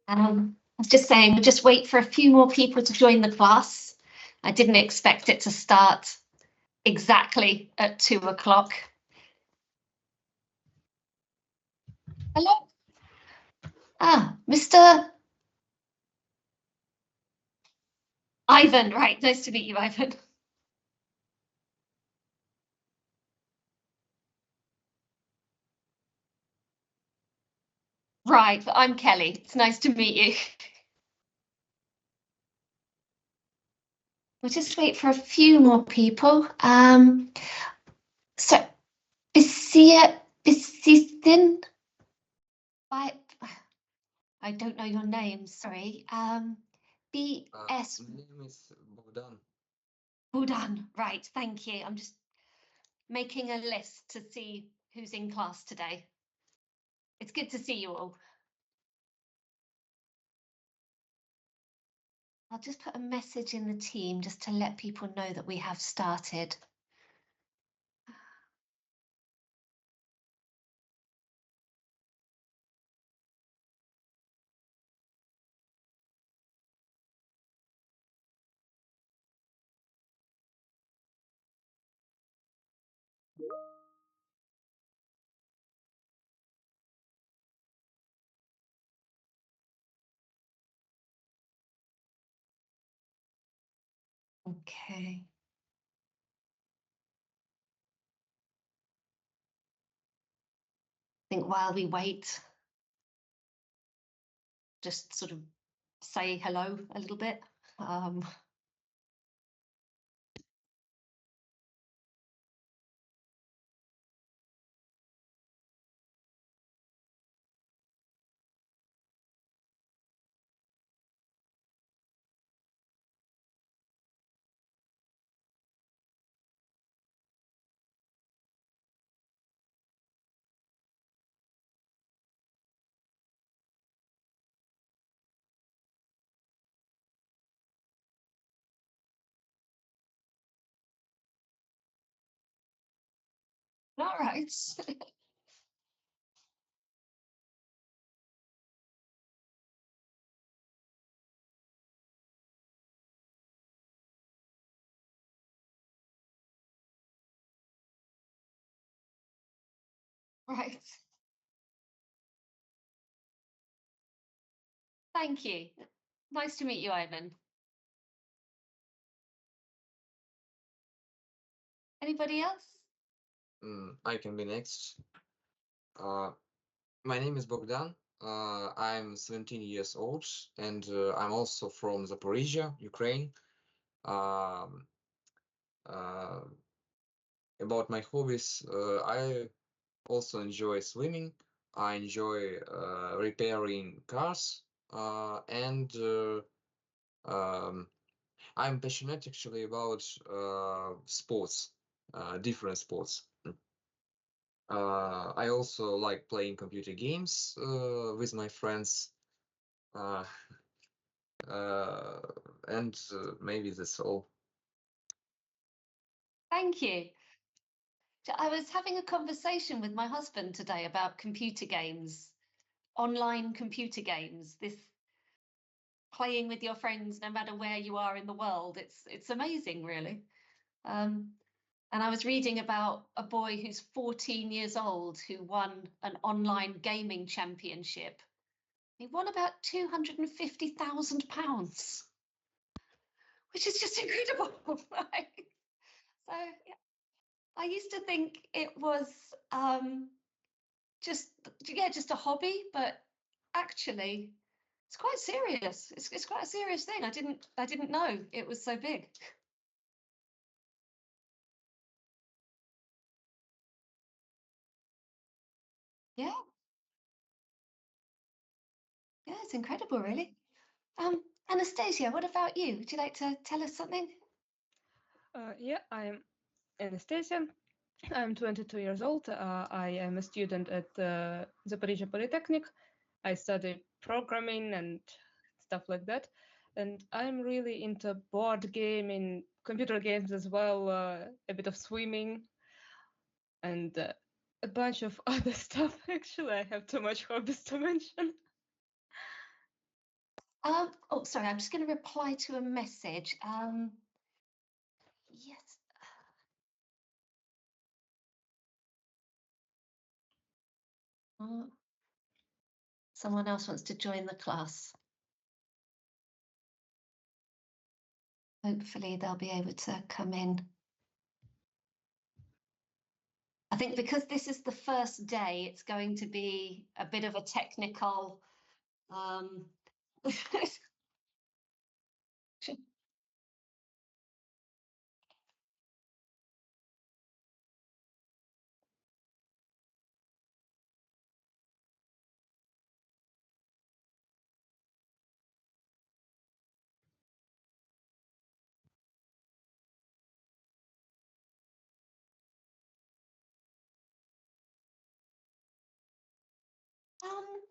I was just saying, we'll just wait for a few more people to join the class. I didn't expect it to start exactly at 2 o'clock. Hello. Mr. Ivan, right, nice to meet you, Ivan. Right, I'm Kelly, it's nice to meet you. We'll just wait for a few more people. So, Bisistin, I don't know your name, sorry. BS. My name is Bogdan. Budan, right, thank you. I'm just making a list to see who's in class today. It's good to see you all. I'll just put a message in the team just to let people know that we have started. Okay. I think while we wait, just sort of say hello a little bit. All right. Right. Thank you. Nice to meet you, Ivan. Anybody else? I can be next. My name is Bogdan. I'm 17 years old, and I'm also from Zaporizhia, Ukraine. Um, uh, about my hobbies, I also enjoy swimming. I enjoy repairing cars, and um, I'm passionate actually about sports, different sports. I also like playing computer games with my friends, uh, uh, and maybe that's all. Thank you. I was having a conversation with my husband today about computer games, online computer games, this playing with your friends no matter where you are in the world. It's amazing, really. Um, and I was reading about a boy who's 14 years old who won an online gaming championship. He won about £250,000, which is just incredible. Right? So yeah, I used to think it was just just a hobby, but actually it's quite serious. It's quite a serious thing. I didn't know it was so big. Yeah, yeah, it's incredible, really. Anastasia, what about you? Would you like to tell us something? Yeah, I'm Anastasia. I'm 22 years old. I am a student at Zaporizhia Polytechnic. I study programming and stuff like that. And I'm really into board gaming, computer games as well, a bit of swimming, and a bunch of other stuff. Actually, I have too much hobbies to mention. Oh, sorry, I'm just going to reply to a message. Yes. Someone else wants to join the class. Hopefully they'll be able to come in. I think because this is the first day, it's going to be a bit of a technical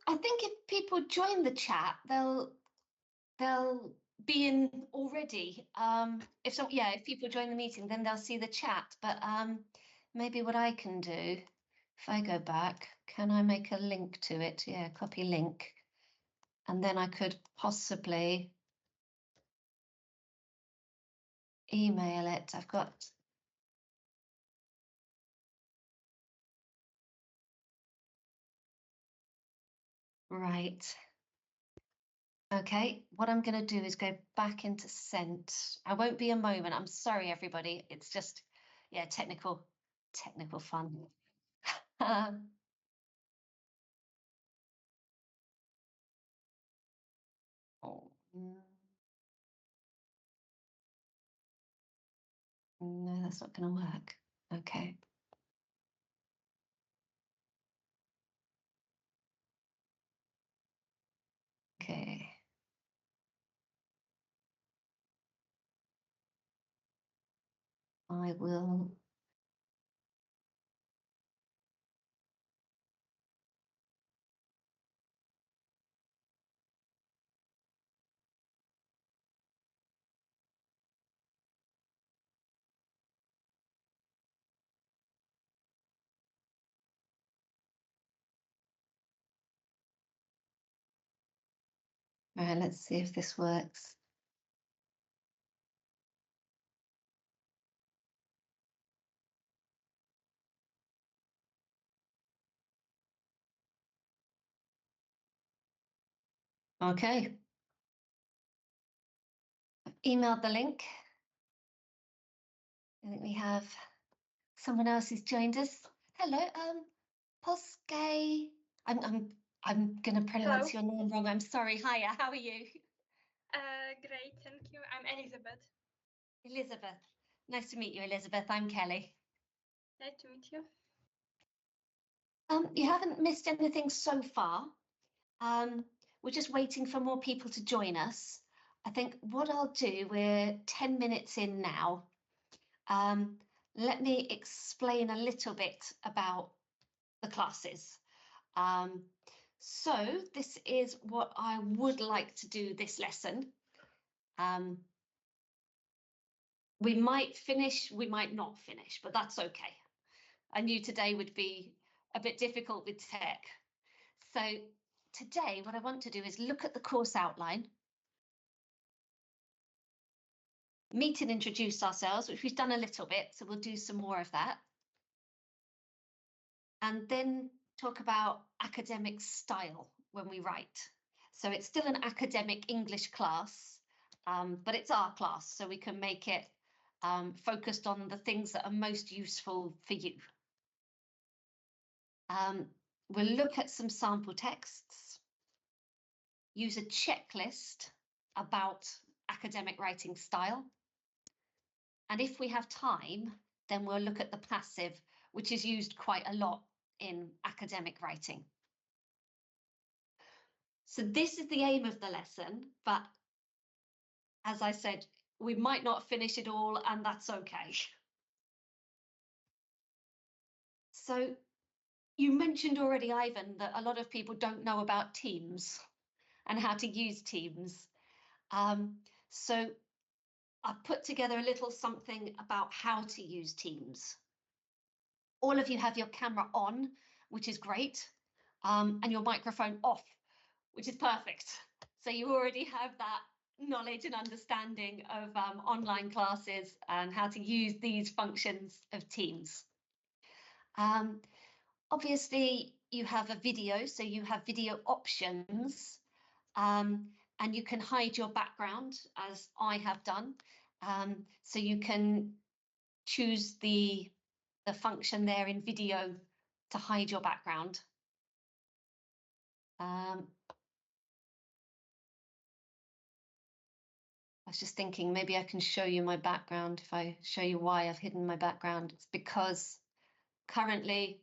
I think if people join the chat, they'll be in already. If people join the meeting, then they'll see the chat. But maybe what I can do, if I go back, can I make a link to it? Yeah, copy link. And then I could possibly email it. I've got right. Okay, what I'm going to do is go back into sent. I won't be a moment. I'm sorry, everybody. It's just, yeah, technical fun. Oh, no, that's not going to work. Okay. Okay. I will. All right, let's see if this works. Okay. Emailed the link. I think we have someone else who's joined us. Hello, Poske. I'm gonna pronounce Hello. your name wrong. I'm sorry. Hiya, how are you? Great, thank you. I'm Elizabeth. Elizabeth. Nice to meet you, Elizabeth. I'm Kelly. Nice to meet you. You haven't missed anything so far. We're just waiting for more people to join us. I think what I'll do, we're 10 minutes in now. Let me explain a little bit about the classes. So this is what I would like to do this lesson. We might finish, we might not finish, but that's okay. I knew today would be a bit difficult with tech. So today, what I want to do is look at the course outline, meet and introduce ourselves, which we've done a little bit, so we'll do some more of that. And then talk about academic style when we write. So it's still an academic English class, but it's our class, so we can make it focused on the things that are most useful for you. We'll look at some sample texts, use a checklist about academic writing style. And if we have time, then we'll look at the passive, which is used quite a lot in academic writing. So this is the aim of the lesson, but as I said, we might not finish it all, and that's okay. So you mentioned already, Ivan, that a lot of people don't know about Teams and how to use Teams. So I've put together a little something about how to use Teams. All of you have your camera on, which is great, and your microphone off, which is perfect. So you already have that knowledge and understanding of online classes and how to use these functions of Teams. Obviously, you have a video, so you have video options, and you can hide your background, as I have done. So you can choose the function there in video to hide your background. I was just thinking maybe I can show you my background. If I show you why I've hidden my background, it's because currently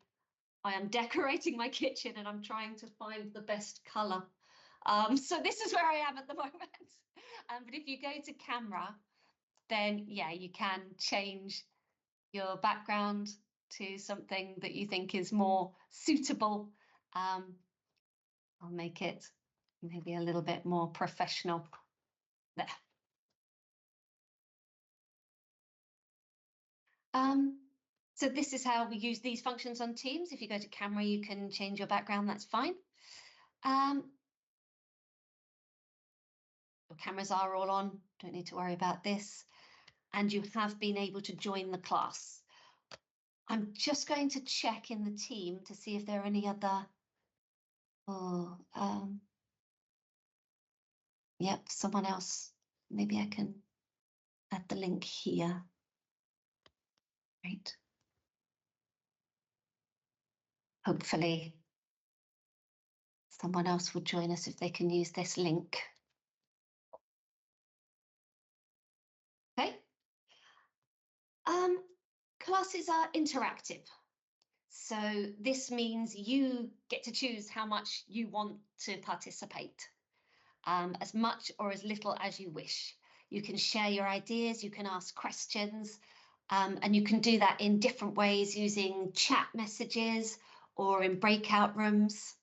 I am decorating my kitchen and I'm trying to find the best colour. So this is where I am at the moment. But if you go to camera, then yeah, you can change your background to something that you think is more suitable. I'll make it maybe a little bit more professional. There. So this is how we use these functions on Teams. If you go to camera, you can change your background, that's fine. Your cameras are all on, don't need to worry about this. And you have been able to join the class. I'm just going to check in the team to see if there are any other. Yep, someone else. Maybe I can add the link here. Right. Hopefully someone else will join us if they can use this link. Okay. Classes are interactive. So this means you get to choose how much you want to participate, as much or as little as you wish. You can share your ideas, you can ask questions, and you can do that in different ways using chat messages or in breakout rooms.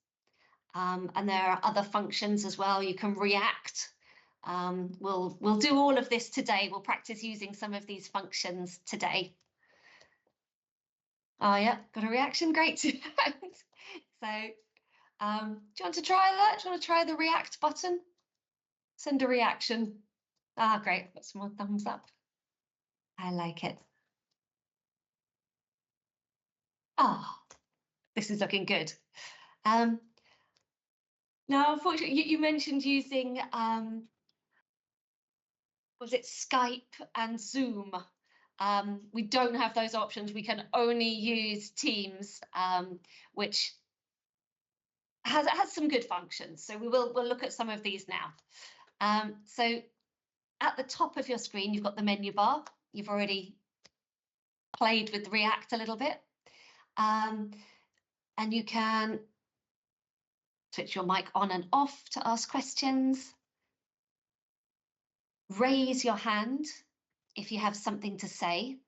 And there are other functions as well. You can react. We'll do all of this today. We'll practice using some of these functions today. Oh yeah, got a reaction, great. So, do you want to try that? Do you want to try the react button? Send a reaction. Ah, great, got some more thumbs up. I like it. Ah, this is looking good. Now, unfortunately, you mentioned using, was it Skype and Zoom? We don't have those options. We can only use Teams, which has some good functions. So we'll look at some of these now. So at the top of your screen, you've got the menu bar. You've already played with React a little bit. And you can switch your mic on and off to ask questions. Raise your hand if you have something to say.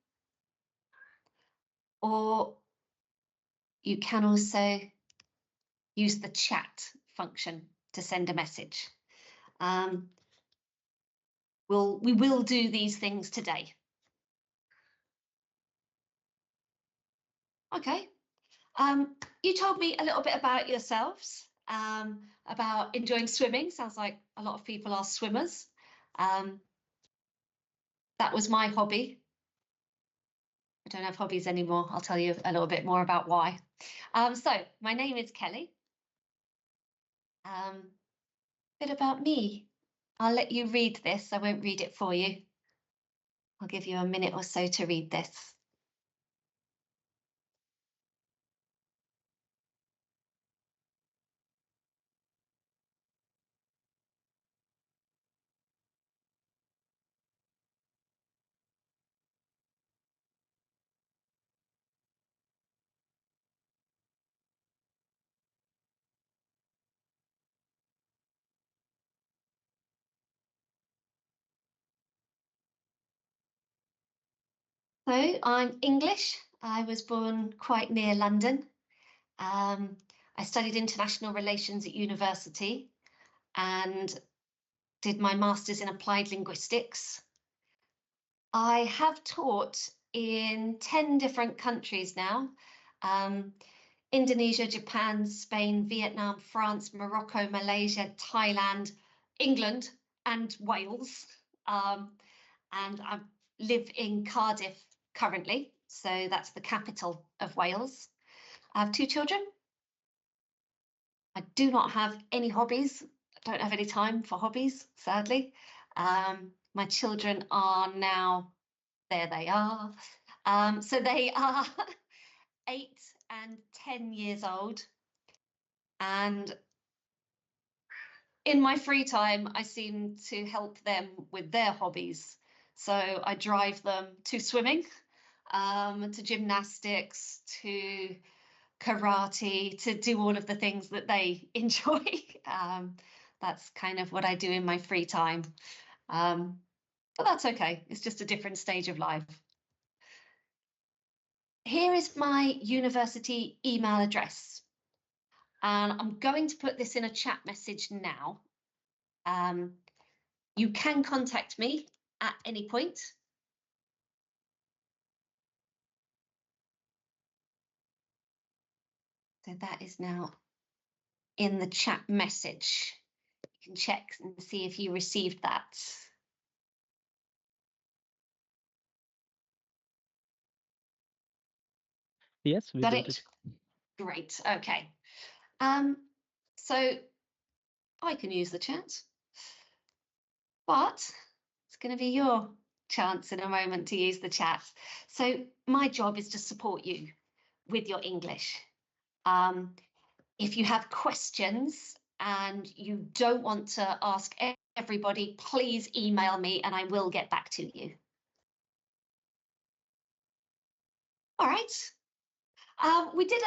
Or you can also use the chat function to send a message. We will do these things today. Okay. You told me a little bit about yourselves, about enjoying swimming. Sounds like a lot of people are swimmers. That was my hobby. I don't have hobbies anymore. I'll tell you a little bit more about why. So my name is Kelly. Bit about me. I'll let you read this. I won't read it for you. I'll give you a minute or so to read this. So I'm English. I was born quite near London. I studied international relations at university and did my master's in applied linguistics. I have taught in 10 different countries now. Indonesia, Japan, Spain, Vietnam, France, Morocco, Malaysia, Thailand, England and Wales. And I live in Cardiff currently, so that's the capital of Wales. I have 2 children. I do not have any hobbies. I don't have any time for hobbies, sadly. My children are now, there they are. So they are 8 and 10 years old. And in my free time, I seem to help them with their hobbies. So I drive them to swimming, to gymnastics, to karate, to do all of the things that they enjoy. That's kind of what I do in my free time. But that's okay. It's just a different stage of life. Here is my university email address. And I'm going to put this in a chat message now. You can contact me at any point. So that is now in the chat message. You can check and see if you received that. Yes, we Got got it? it. Great. Okay. So I can use the chat, but it's going to be your chance in a moment to use the chat. So my job is to support you with your English. If you have questions and you don't want to ask everybody, please email me and I will get back to you. All right. We did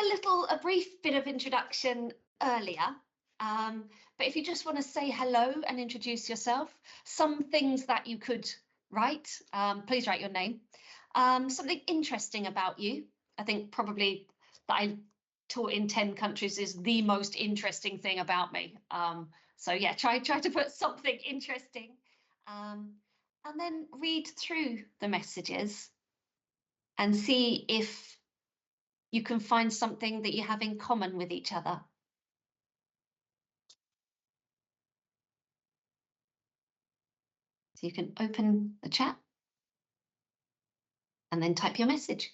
a brief bit of introduction earlier, but if you just want to say hello and introduce yourself, some things that you could write, please write your name. Something interesting about you. I think probably that I taught in 10 countries is the most interesting thing about me. So yeah, try to put something interesting, and then read through the messages and see if you can find something that you have in common with each other. So you can open the chat and then type your message.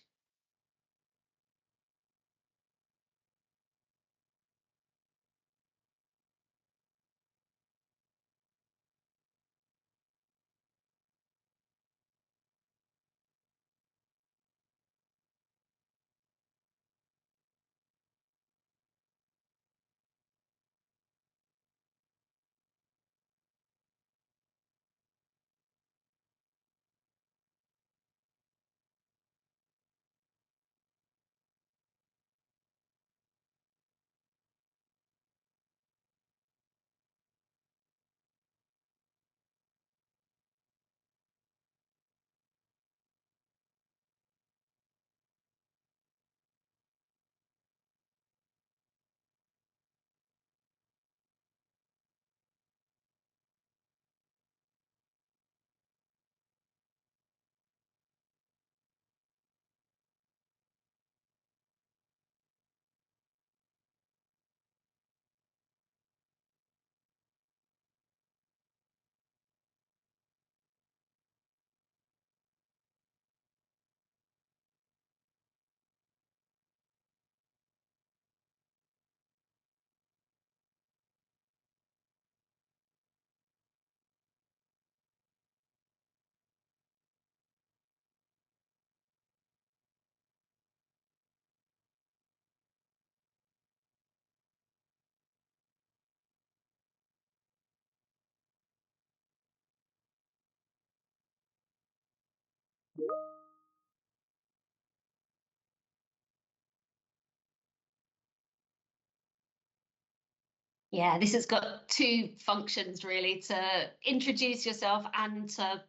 Yeah, this has got 2 functions really, to introduce yourself and to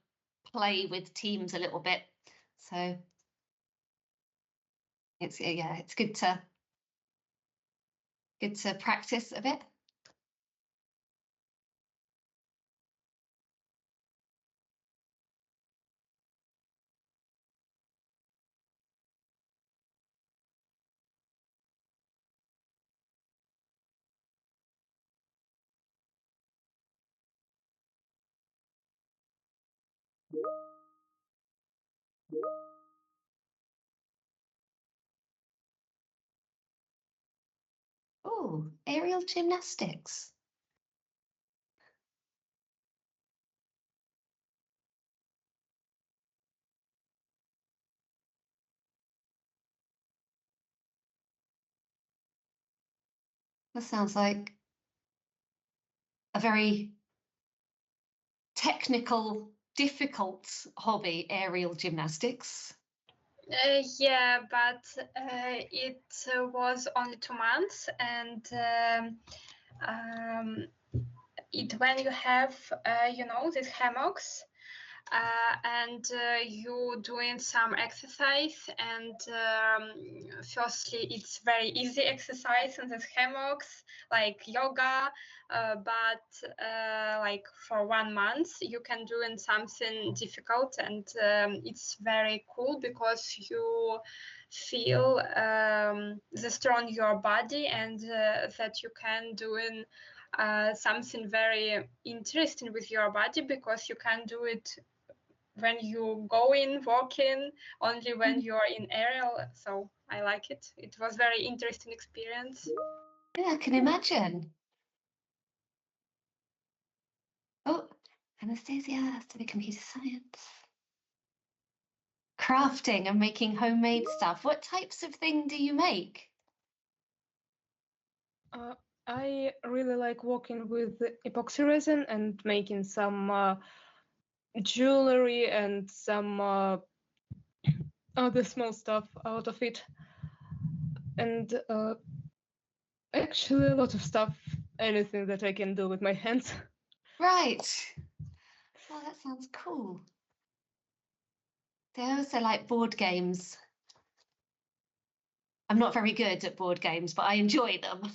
play with teams a little bit. So it's, yeah, it's good to practice a bit. Oh, aerial gymnastics. That sounds like a very technical, difficult hobby, aerial gymnastics. Yeah, but it was only 2 months, and when you have these hammocks, and you doing some exercise, and firstly it's very easy exercise in these hammocks like yoga, but like for 1 month you can do in something difficult, and it's very cool because you feel the strong your body, and that you can do in something very interesting with your body, because you can do it when you go in walking, only when you're in aerial. So I like it. It was very interesting experience. Yeah, I can imagine. Oh, Anastasia study computer science. Crafting and making homemade stuff. What types of thing do you make? I really like working with epoxy resin and making some jewelry and some other small stuff out of it. And actually a lot of stuff, anything that I can do with my hands. Right. Oh, that sounds cool. They also like board games. I'm not very good at board games, but I enjoy them.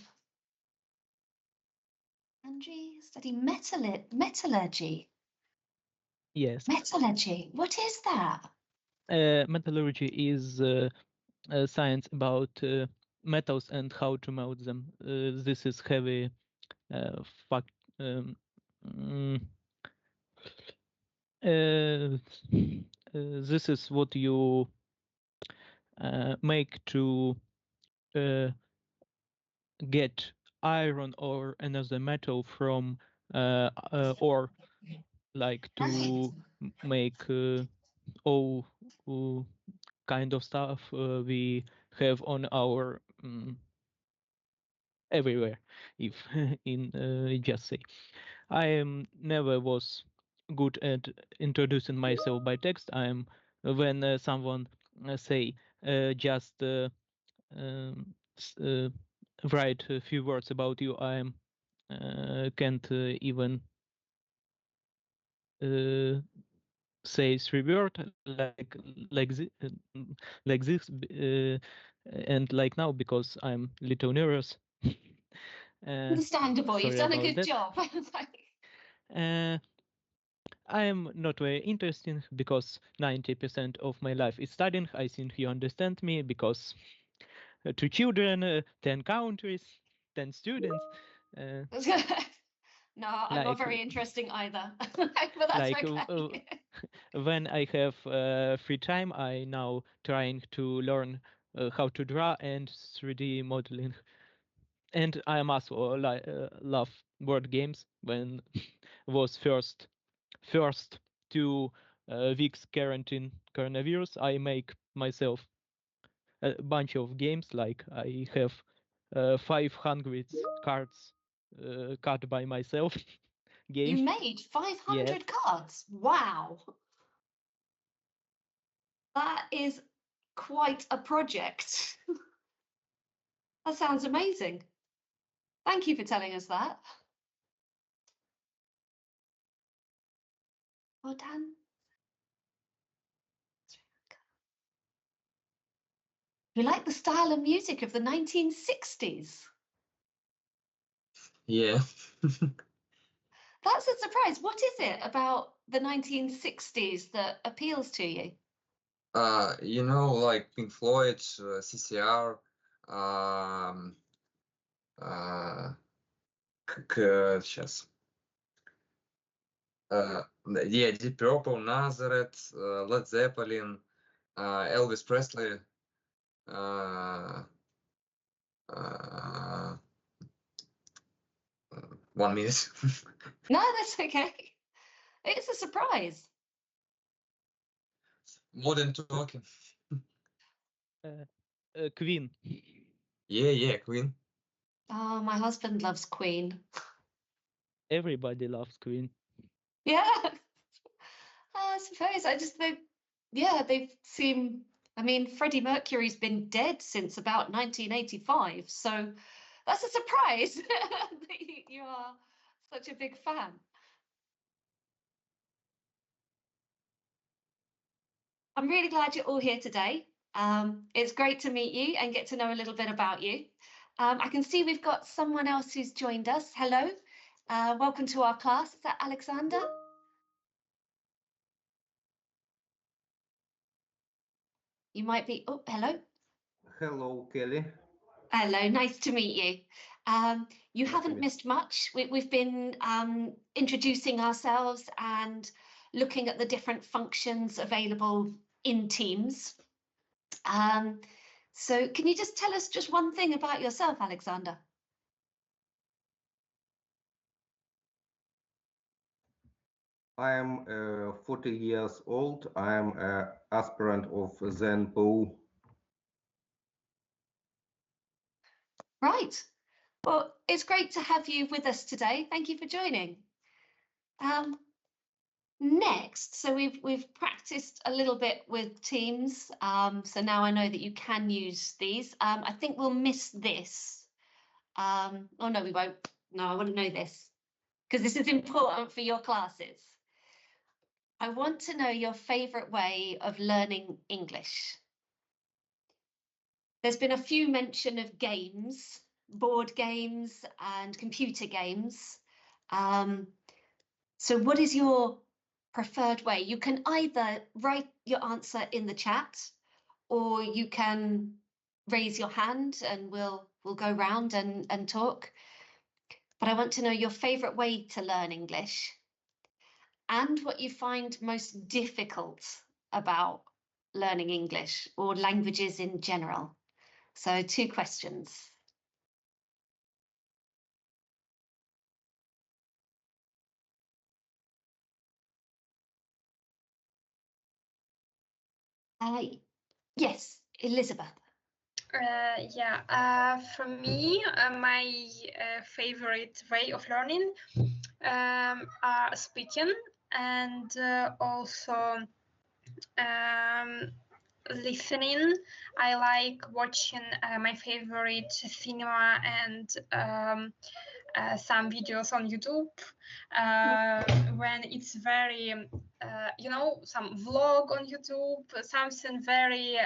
Andrew, study metallurgy. Yes. Metallurgy. What is that? Metallurgy is science about metals and how to melt them. This is heavy fact. Mm, this is what you make to get iron or another metal from ore, like to make all kind of stuff we have on our everywhere. If in just say, I am never was good at introducing myself by text. I am when someone say just write a few words about you. I am can't even say 3 words like this and like now because I'm little nervous. Understandable. You've Sorry done a about good that. job. I am not very interesting because 90% of my life is studying. I think you understand me because 2 children, 10 countries, 10 students. No, I'm not Like very interesting either. But that's like okay. when I have free time, I now trying to learn how to draw and 3D modeling. And I am also love board games. When was first 2 weeks quarantine coronavirus, I make myself a bunch of games. Like I have 500 cards cut by myself. You Game. made 500 Yes. cards. Wow. That is quite a project. That sounds amazing. Thank you for telling us that. Well done. You like the style of music of the 1960s? Yeah. That's a surprise. What is it about the 1960s that appeals to you? Like Pink Floyd, CCR, сейчас. Yeah, Deep Purple, Nazareth, Led Zeppelin, Elvis Presley. 1 minute. No, that's okay. It's a surprise. Modern talking. Queen. Yeah, Queen. Oh, my husband loves Queen. Everybody loves Queen. Yeah. I suppose they seem. I mean, Freddie Mercury's been dead since about 1985, so that's a surprise that you are such a big fan. I'm really glad you're all here today. It's great to meet you and get to know a little bit about you. I can see we've got someone else who's joined us. Hello, welcome to our class. Is that Alexander? You might be, oh, hello. Hello, Kelly. Hello, nice to meet you. You Nice to haven't meet missed much. We've been introducing ourselves and looking at the different functions available in Teams. So can you just tell us just one thing about yourself, Alexander? I am 40 years old. I am an aspirant of ZNPU. Right. Well, it's great to have you with us today. Thank you for joining. Next, so we've practiced a little bit with Teams. So now I know that you can use these. I think we'll miss this. Oh no, we won't. No, I want to know this because this is important for your classes. I want to know your favorite way of learning English. There's been a few mention of games, board games and computer games. So what is your preferred way? You can either write your answer in the chat or you can raise your hand and we'll go round and talk. But I want to know your favorite way to learn English and what you find most difficult about learning English or languages in general. So 2 questions. Yes, Elizabeth. For me, my favorite way of learning are speaking and also listening. I like watching my favorite cinema and some videos on YouTube when it's very, some vlog on YouTube, something very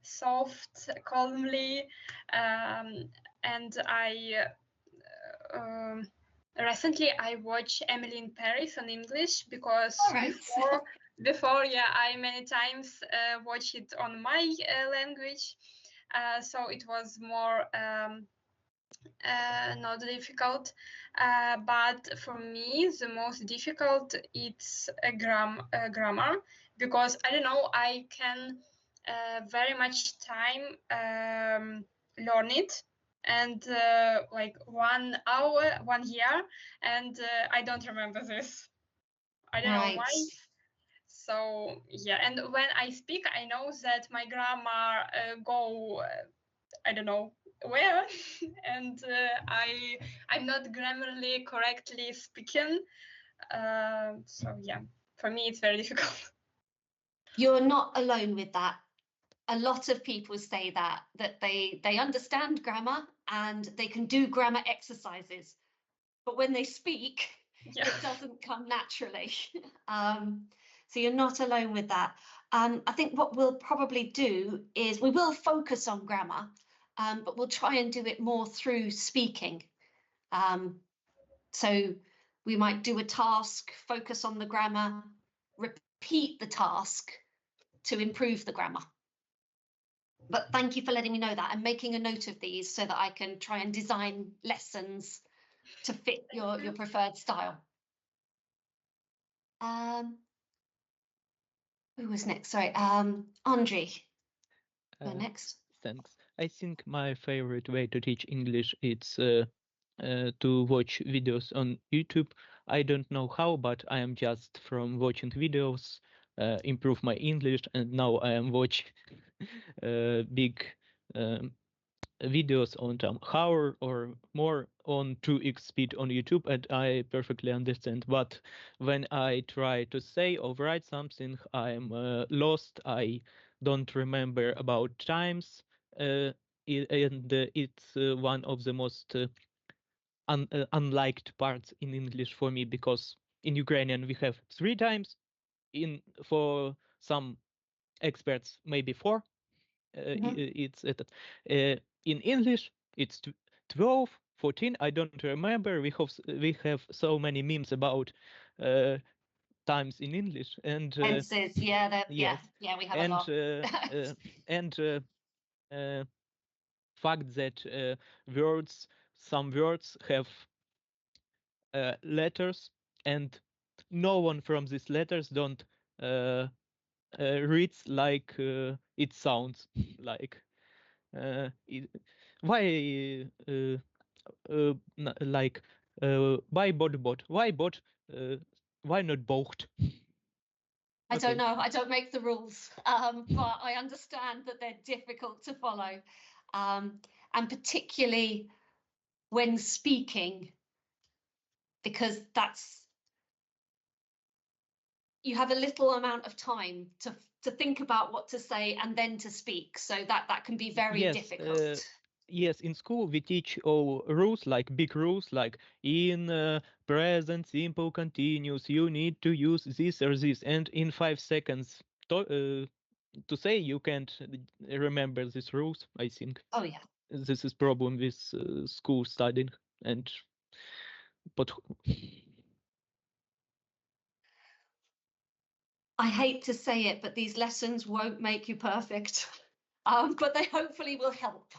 soft, calmly, and I recently I watched Emily in Paris on English because Right. before I many times watch it on my language, so it was more not difficult, but for me the most difficult it's grammar, because I don't know, I can very much time learn it, and like 1 hour 1 year, and I don't remember this. I don't know why. So yeah, and when I speak, I know that my grammar go I don't know where, and I'm not grammarly correctly speaking. So yeah, for me it's very difficult. You're not alone with that. A lot of people say that they understand grammar and they can do grammar exercises, but when they speak, Yeah. it doesn't come naturally. So you're not alone with that. I think what we'll probably do is we will focus on grammar, but we'll try and do it more through speaking. So we might do a task, focus on the grammar, repeat the task to improve the grammar. But thank you for letting me know that. I'm making a note of these so that I can try and design lessons to fit your preferred style. Who was next? Sorry, Andre, you're next. Thanks. I think my favorite way to teach English is to watch videos on YouTube. I don't know how, but I am just from watching videos improve my English, and now I am watch big videos on hour or more on 2x speed on YouTube, and I perfectly understand. But when I try to say or write something, I'm lost. I don't remember about times, and it's one of the most unliked parts in English for me, because in Ukrainian we have 3 times, for some experts maybe 4. It's in English it's 12, 14. I don't remember. We have so many memes about times in English, and Tenses, yeah, yes, yeah, we have a and lot. and fact that some words have letters, and no one from these letters don't reads like it sounds like. Why like why bot? Why bot? Why not boat? I don't Okay. know. I don't make the rules, but I understand that they're difficult to follow, and particularly when speaking, because you have a little amount of time to think about what to say and then to speak. So that can be very difficult. Yes, in school we teach all rules, like big rules, like in present simple continuous you need to use this or this, and in 5 seconds to say you can't remember these rules. I think Oh yeah. this is problem with school studying, and but I hate to say it, but these lessons won't make you perfect, but they hopefully will help.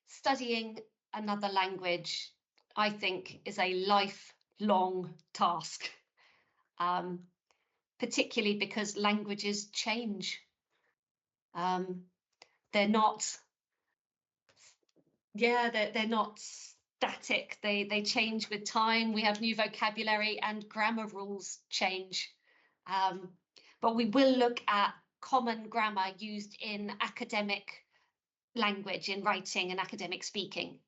Studying another language, I think, is a lifelong task, particularly because languages change. They're not, they're not static. They change with time. We have new vocabulary and grammar rules change. But we will look at common grammar used in academic language, in writing and academic speaking,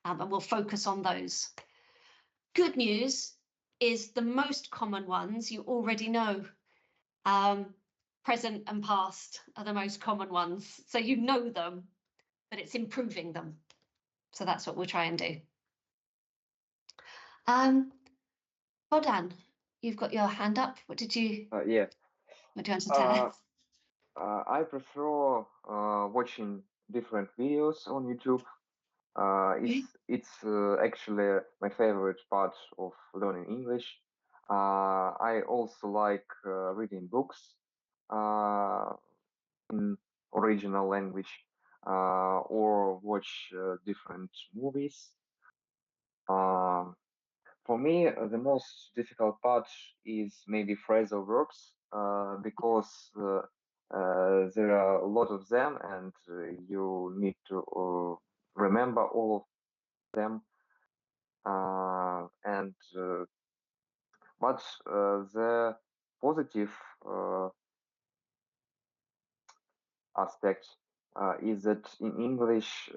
and we'll focus on those. Good news is the most common ones you already know. Present and past are the most common ones, so you know them, but it's improving them. So that's what we'll try and do. Bodan, you've got your hand up. What do you want to tell us? I prefer watching different videos on YouTube. It's actually my favorite part of learning English. I also like reading books in original language, or watch different movies. For me, the most difficult part is maybe phrasal verbs, because there are a lot of them, and you need to remember all of them. But the positive aspect is that in English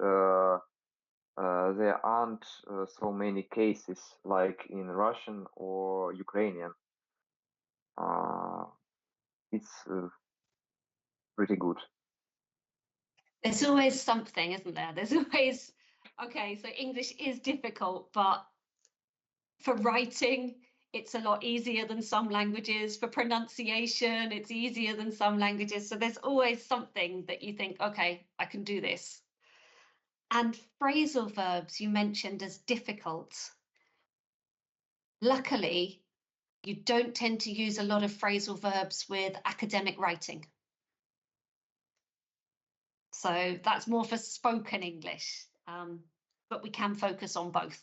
there aren't so many cases like in Russian or Ukrainian. It's pretty good. There's always something, isn't there? There's always, okay, so English is difficult, but for writing, it's a lot easier than some languages. For pronunciation, it's easier than some languages. So there's always something that you think, okay, I can do this. And phrasal verbs you mentioned as difficult. Luckily, you don't tend to use a lot of phrasal verbs with academic writing. So that's more for spoken English, but we can focus on both.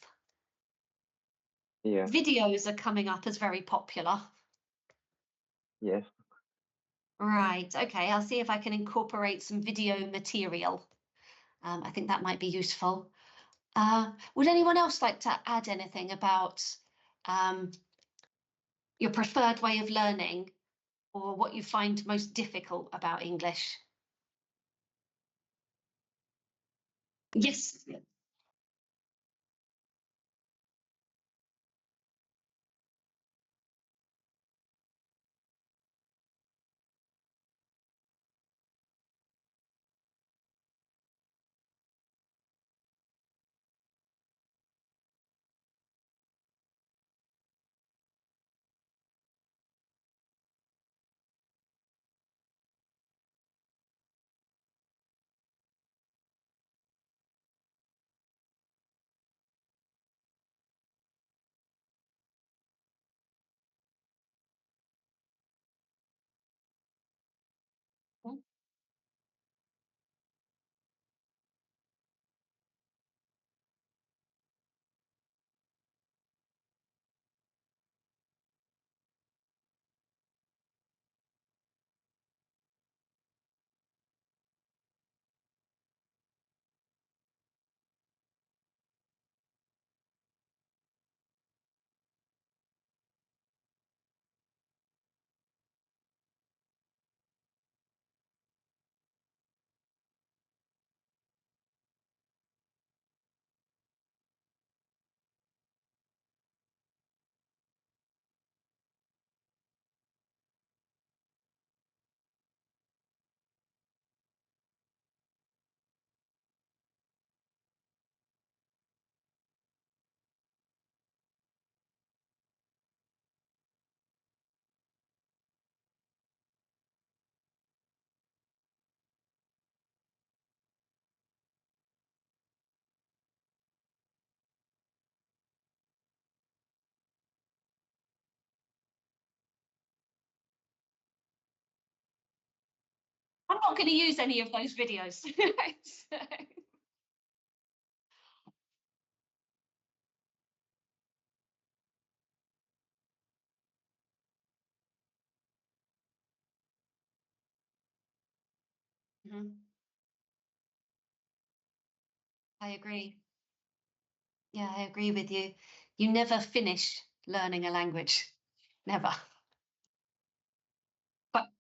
Yeah. Videos are coming up as very popular. Yes. Right, okay, I'll see if I can incorporate some video material. I think that might be useful. Would anyone else like to add anything about your preferred way of learning or what you find most difficult about English? Yes. I'm not going to use any of those videos. Mhm. I agree. Yeah, I agree with you. You never finish learning a language. Never. But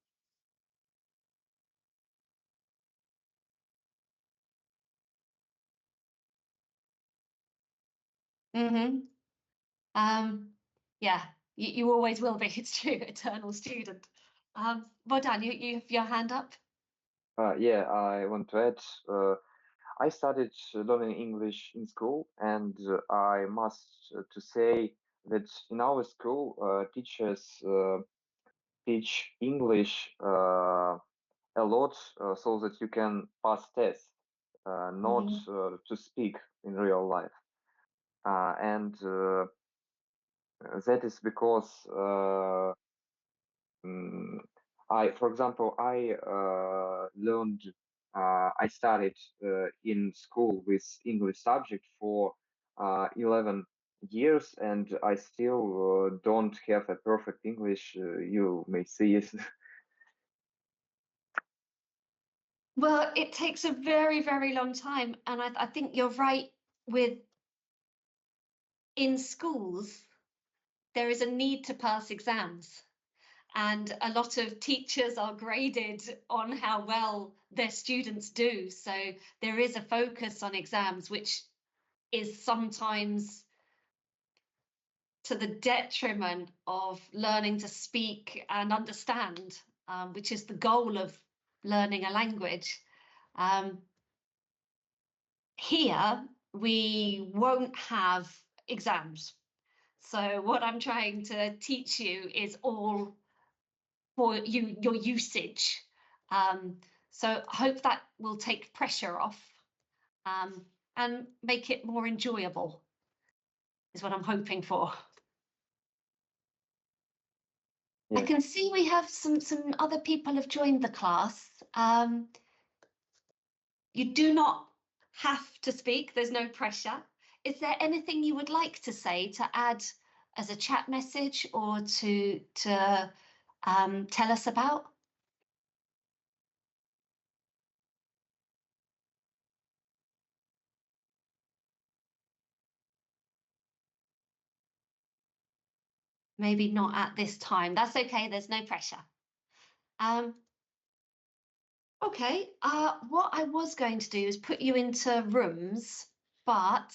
hmm yeah, you always will be. It's true, eternal student. Bodan, you have your hand up. Yeah, I want to add. I started learning English in school, and I must to say that in our school, teachers teach English a lot so that you can pass tests, not Mhm. to speak in real life. And that is because mm, for example, I studied in school with English subject for 11 years, and I still don't have a perfect English. You may see it. Well, it takes a very, very long time. And I think you're right with in schools, there is a need to pass exams. And a lot of teachers are graded on how well their students do. So there is a focus on exams, which is sometimes to the detriment of learning to speak and understand, which is the goal of learning a language. Here, we won't have exams. So what I'm trying to teach you is all for your usage. So I hope that will take pressure off and make it more enjoyable, is what I'm hoping for. I Yeah. can see we have some other people have joined the class. You do not have to speak, there's no pressure. Is there anything you would like to say to add as a chat message or to tell us about? maybe not at this time. That's okay, there's no pressure. Okay, what I was going to do is put you into rooms, but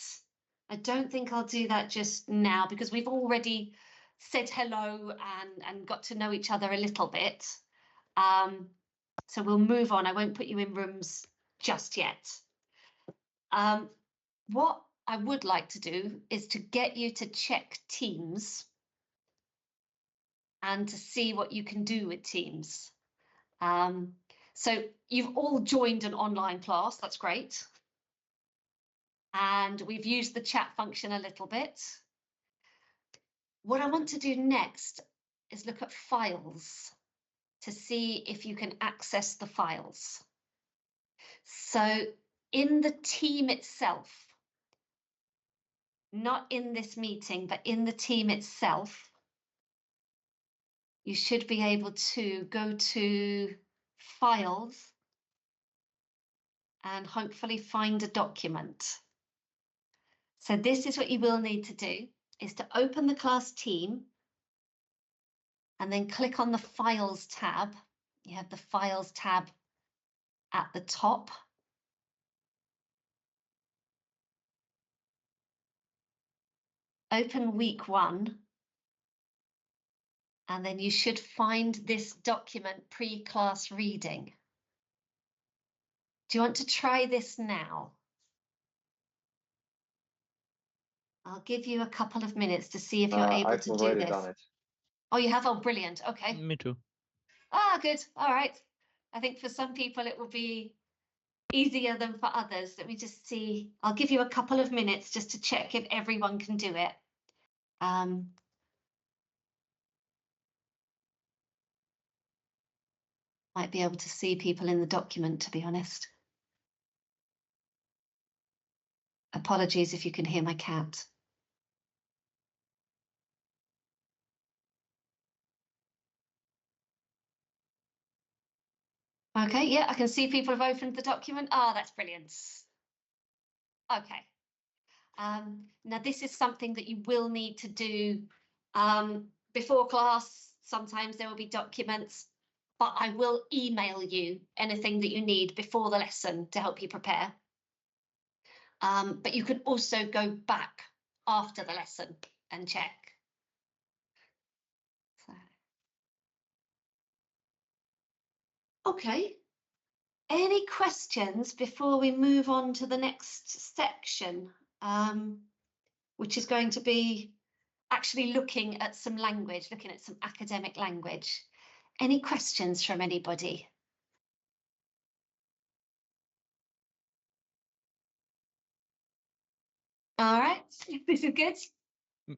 I don't think I'll do that just now because we've already said hello and got to know each other a little bit. So we'll move on. I won't put you in rooms just yet. What I would like to do is to get you to check Teams and to see what you can do with Teams. So you've all joined an online class, that's great. And we've used the chat function a little bit. What I want to do next is look at files to see if you can access the files. So in the team itself, not in this meeting, but in the team itself, you should be able to go to files and hopefully find a document. So this is what you will need to do, is to open the class team and then click on the Files tab. You have the Files tab at the top. Open week 1. And then you should find this document, pre-class reading. Do you want to try this now? I'll give you a couple of minutes to see if you're able I've to do already this. done it. Oh, you have? Oh, brilliant. Okay. Me too. Ah, good. All right. I think for some people it will be easier than for others. Let me just see. I'll give you a couple of minutes just to check if everyone can do it. Might be able to see people in the document, to be honest. Apologies if you can hear my cat. Okay, yeah, I can see people have opened the document. Ah, that's brilliant. Okay. Now this is something that you will need to do before class. Sometimes there will be documents, but I will email you anything that you need before the lesson to help you prepare. But you can also go back after the lesson and check. So. Okay. Any questions before we move on to the next section, which is going to be actually looking at some language, looking at some academic language. Any questions from anybody? All right, this is good.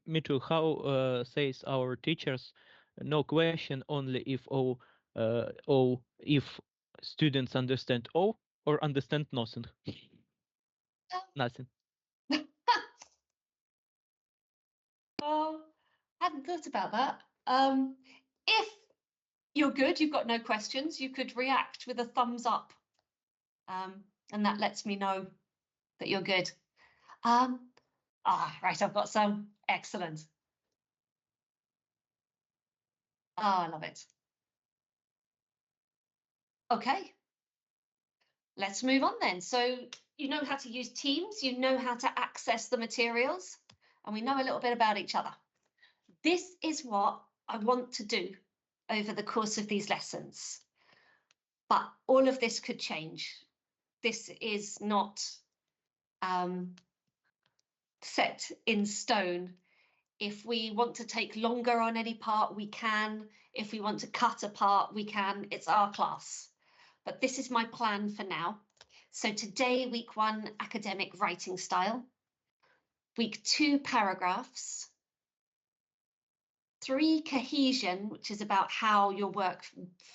Me too. How says our teachers? No question, only if all if students understand all or understand nothing. Nothing. Oh, I hadn't thought about that. If you're good, you've got no questions, you could react with a thumbs up. And that lets me know that you're good. Right, I've got some. Excellent. Oh, I love it. Okay. Let's move on then. So you know how to use Teams, you know how to access the materials, and we know a little bit about each other. This is what I want to do over the course of these lessons. But all of this could change. This is not set in stone. If we want to take longer on any part, we can. If we want to cut a part, we can. It's our class. But this is my plan for now. So today, week 1, academic writing style. Week 2, paragraphs. 3, cohesion, which is about how your work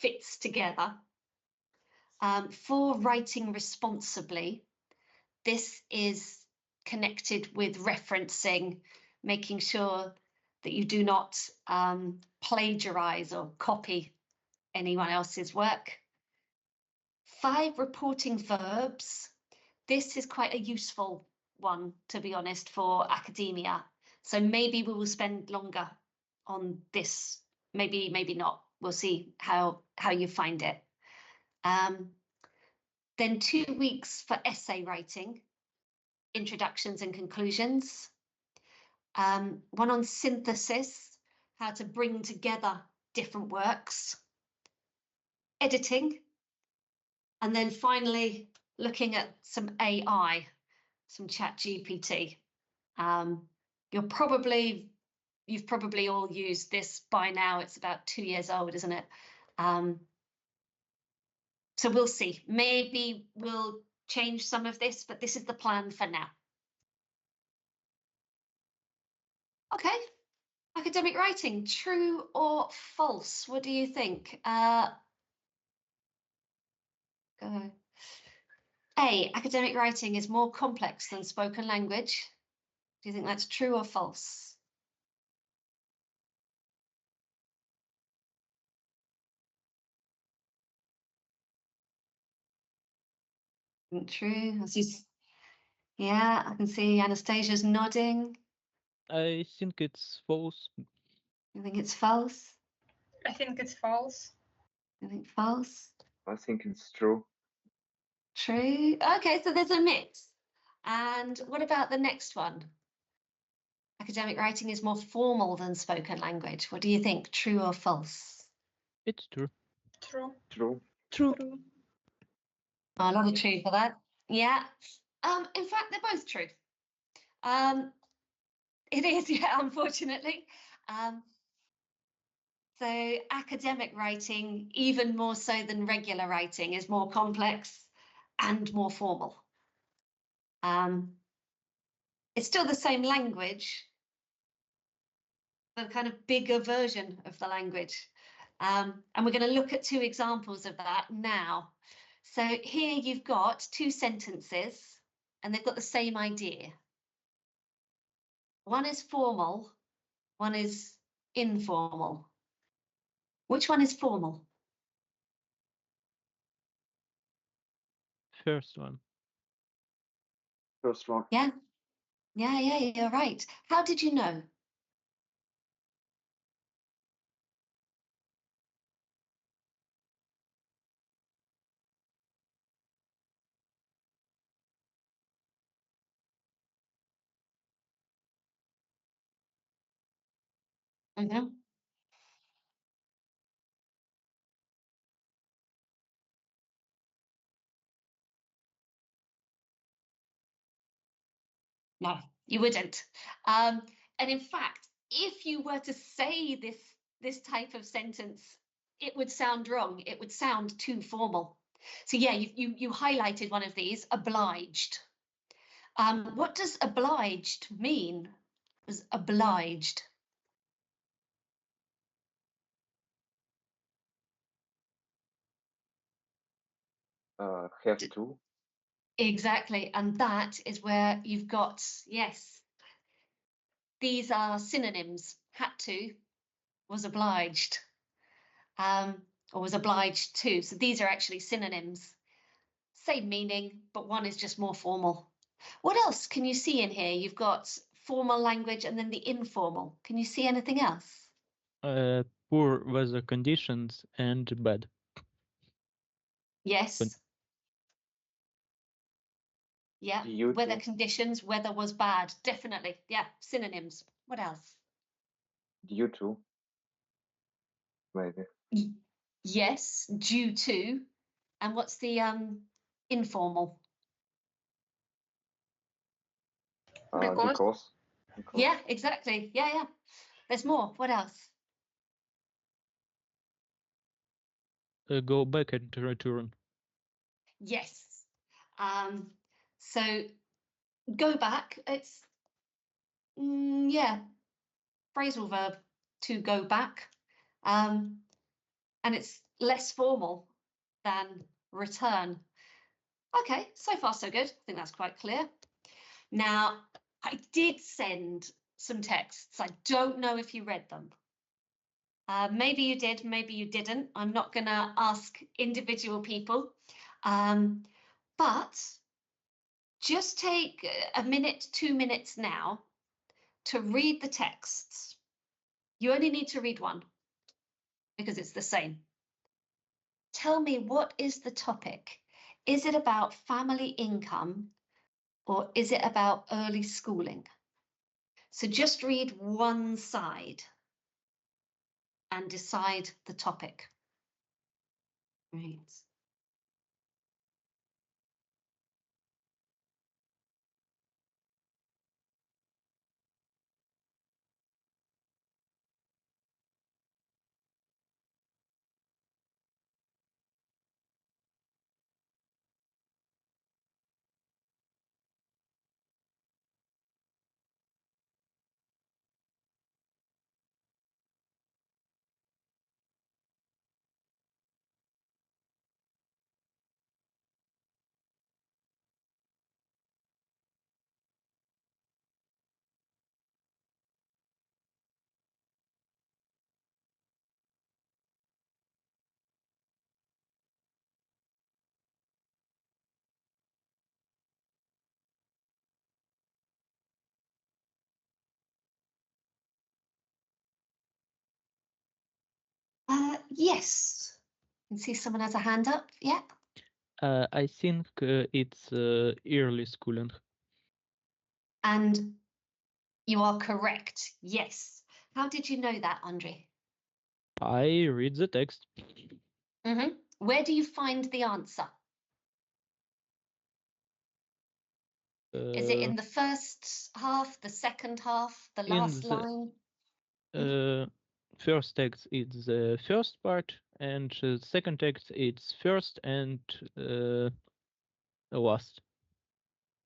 fits together. 4, writing responsibly. This is connected with referencing, making sure that you do not plagiarize or copy anyone else's work. 5, reporting verbs. This is quite a useful one, to be honest, for academia. So maybe we will spend longer on this. Maybe not. We'll see how you find it. Then 2 weeks for essay writing, introductions and conclusions. One on synthesis, how to bring together different works. Editing. And then finally, looking at some AI, some ChatGPT. You've probably all used this by now. It's about 2 years old, isn't it? So we'll see. Maybe we'll change some of this, but this is the plan for now. Okay. Academic writing, true or false? What do you think? Go. A, academic writing is more complex than spoken language. Do you think that's true or false? True. Yeah, I can see Anastasia's nodding. I think it's false. You think it's false? I think it's false. You think false? I think it's true. True. Okay, so there's a mix. And what about the next one? Academic writing is more formal than spoken language. What do you think? True or false? It's true. True. True. True. Oh, a lot of true for that. Yeah. In fact, they're both true. It is, yeah, unfortunately. So academic writing, even more so than regular writing, is more complex and more formal. It's still the same language, but a kind of bigger version of the language. And we're going to look at 2 examples of that now. So here you've got 2 sentences, and they've got the same idea. One is formal, one is informal. Which one is formal? First one. First one. Yeah, you're right. How did you know? No, you wouldn't. And in fact, if you were to say this type of sentence, it would sound wrong. It would sound too formal. So yeah, you highlighted one of these, obliged. What does obliged mean? Was obliged? Have to. Exactly, and that is where you've got, yes, these are synonyms. Had to, was obliged, or was obliged to. So these are actually synonyms. Same meaning, but one is just more formal. What else can you see in here? You've got formal language and then the informal. Can you see anything else? Poor weather conditions and bad. Yes. Yeah, Due weather to. conditions, weather was bad, definitely. Yeah, synonyms. What else? Due to. Maybe. Yes, due to. And what's the informal? Because. Yeah, exactly. Yeah. There's more. What else? Go back and return. Yes. So go back. It's yeah, phrasal verb to go back. And it's less formal than return. Okay, so far so good. I think that's quite clear. Now, I did send some texts. I don't know if you read them. Maybe you did, maybe you didn't. I'm not going to ask individual people. But just take a minute, 2 minutes now to read the texts. You only need to read one because it's the same. Tell me, what is the topic? Is it about family income or is it about early schooling? So just read one side and decide the topic. Right. Yes. I can see someone has a hand up. Yeah. I think it's early schooling. And you are correct. Yes. How did you know that, Andre? I read the text. Where do you find the answer? Is it in the first half, the second half, the last line? First text is the first part, and second text it's first and last,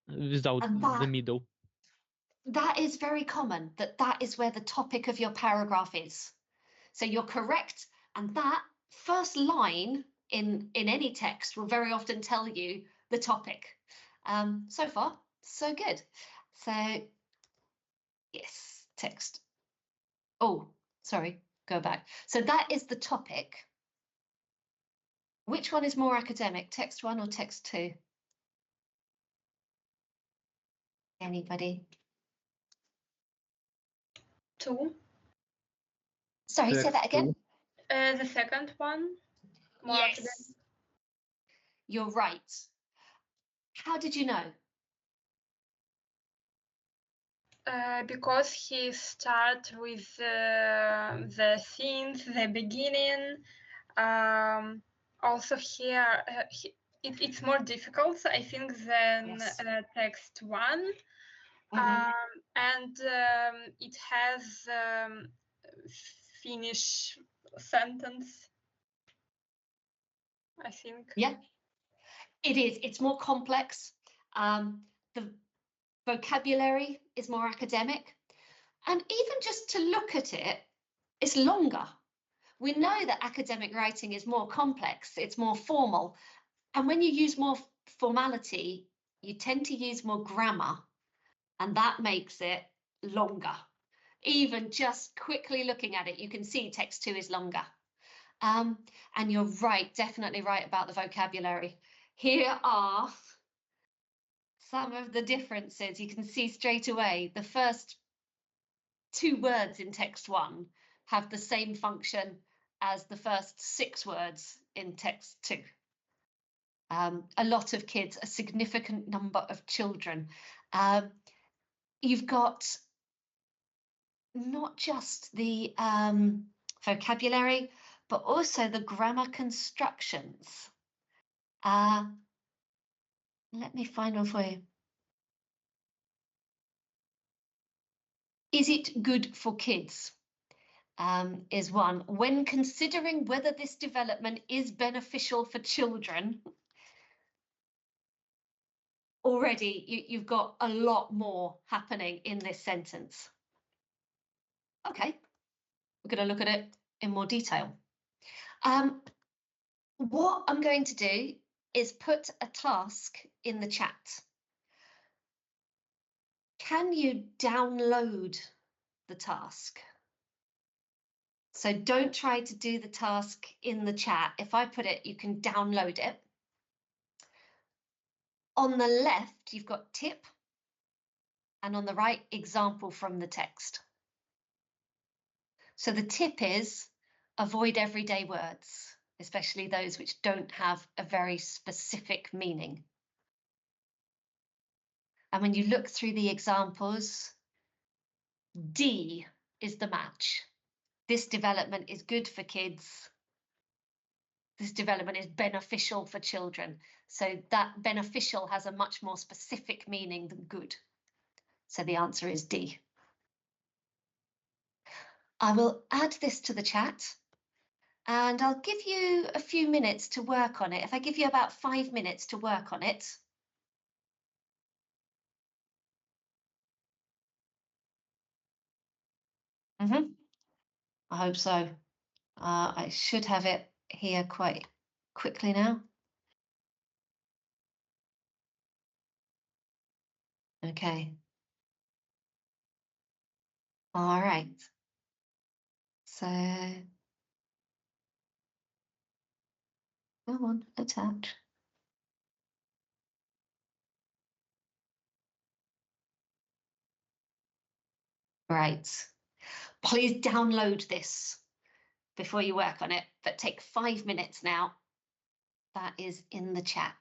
without And the middle. that is very common, that is where the topic of your paragraph is. So you're correct, and that first line in any text will very often tell you the topic. So far, so good. So yes, text. Oh, sorry, go back. So that is the topic. Which one is more academic, text 1 or text 2? Anybody? 2. Sorry, say that again. The second one. More Yes, academic. you're right. How did you know? Because he starts with the scenes, the beginning. Also here, it's more difficult, I think, than Yes. text 1. And it has finish sentence, I think. Yeah, it is. It's more complex. The vocabulary is more academic. And even just to look at it, it's longer. We know that academic writing is more complex, it's more formal. And when you use more formality, you tend to use more grammar, and that makes it longer. Even just quickly looking at it, you can see text 2 is longer. And you're right, definitely right about the vocabulary. Here are some of the differences. You can see straight away the first 2 words in text 1 have the same function as the first 6 words in text 2. A lot of kids, a significant number of children. You've got not just the vocabulary, but also the grammar constructions. Let me find one for you. Is it good for kids? Is one. When considering whether this development is beneficial for children, already you've got a lot more happening in this sentence. Okay, we're going to look at it in more detail. What I'm going to do is put a task in the chat. Can you download the task? So don't try to do the task in the chat. If I put it, you can download it. On the left, you've got tip, and on the right, example from the text. So the tip is avoid everyday words, especially those which don't have a very specific meaning. And when you look through the examples, D is the match. This development is good for kids. This development is beneficial for children. So that beneficial has a much more specific meaning than good. So the answer is D. I will add this to the chat and I'll give you a few minutes to work on it. If I give you about 5 minutes to work on it. I hope so. I should have it here quite quickly now. Okay. All right. So, come on, attach. Right. Please download this before you work on it, but take 5 minutes now. That is in the chat.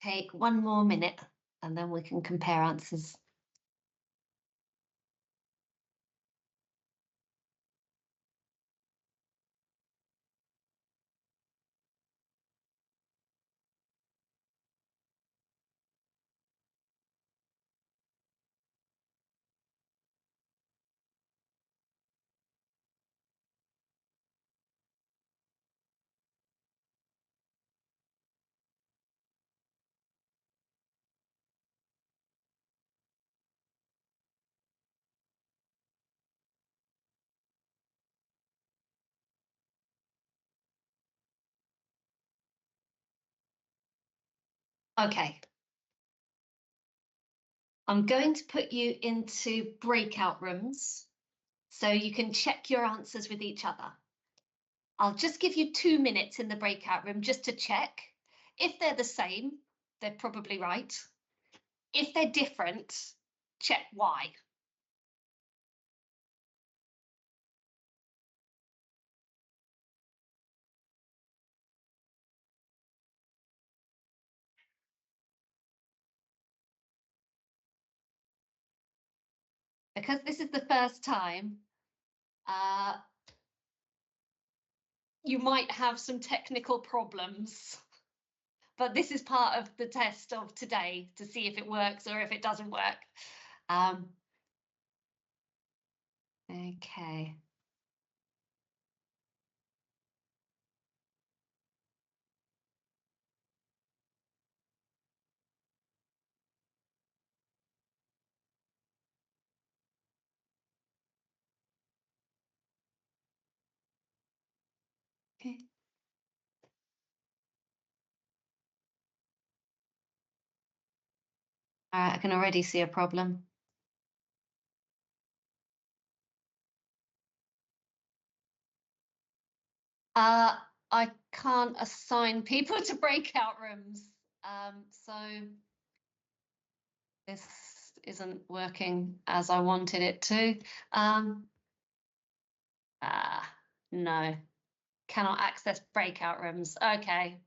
take one more minute and then we can compare answers. Okay. I'm going to put you into breakout rooms so you can check your answers with each other. I'll just give you 2 minutes in the breakout room just to check. If they're the same, they're probably right. If they're different, check why. Because this is the first time, you might have some technical problems, but this is part of the test of today to see if it works or if it doesn't work. Okay. Okay. All right, I can already see a problem. I can't assign people to breakout rooms, so this isn't working as I wanted it to. No, cannot access breakout rooms. Okay,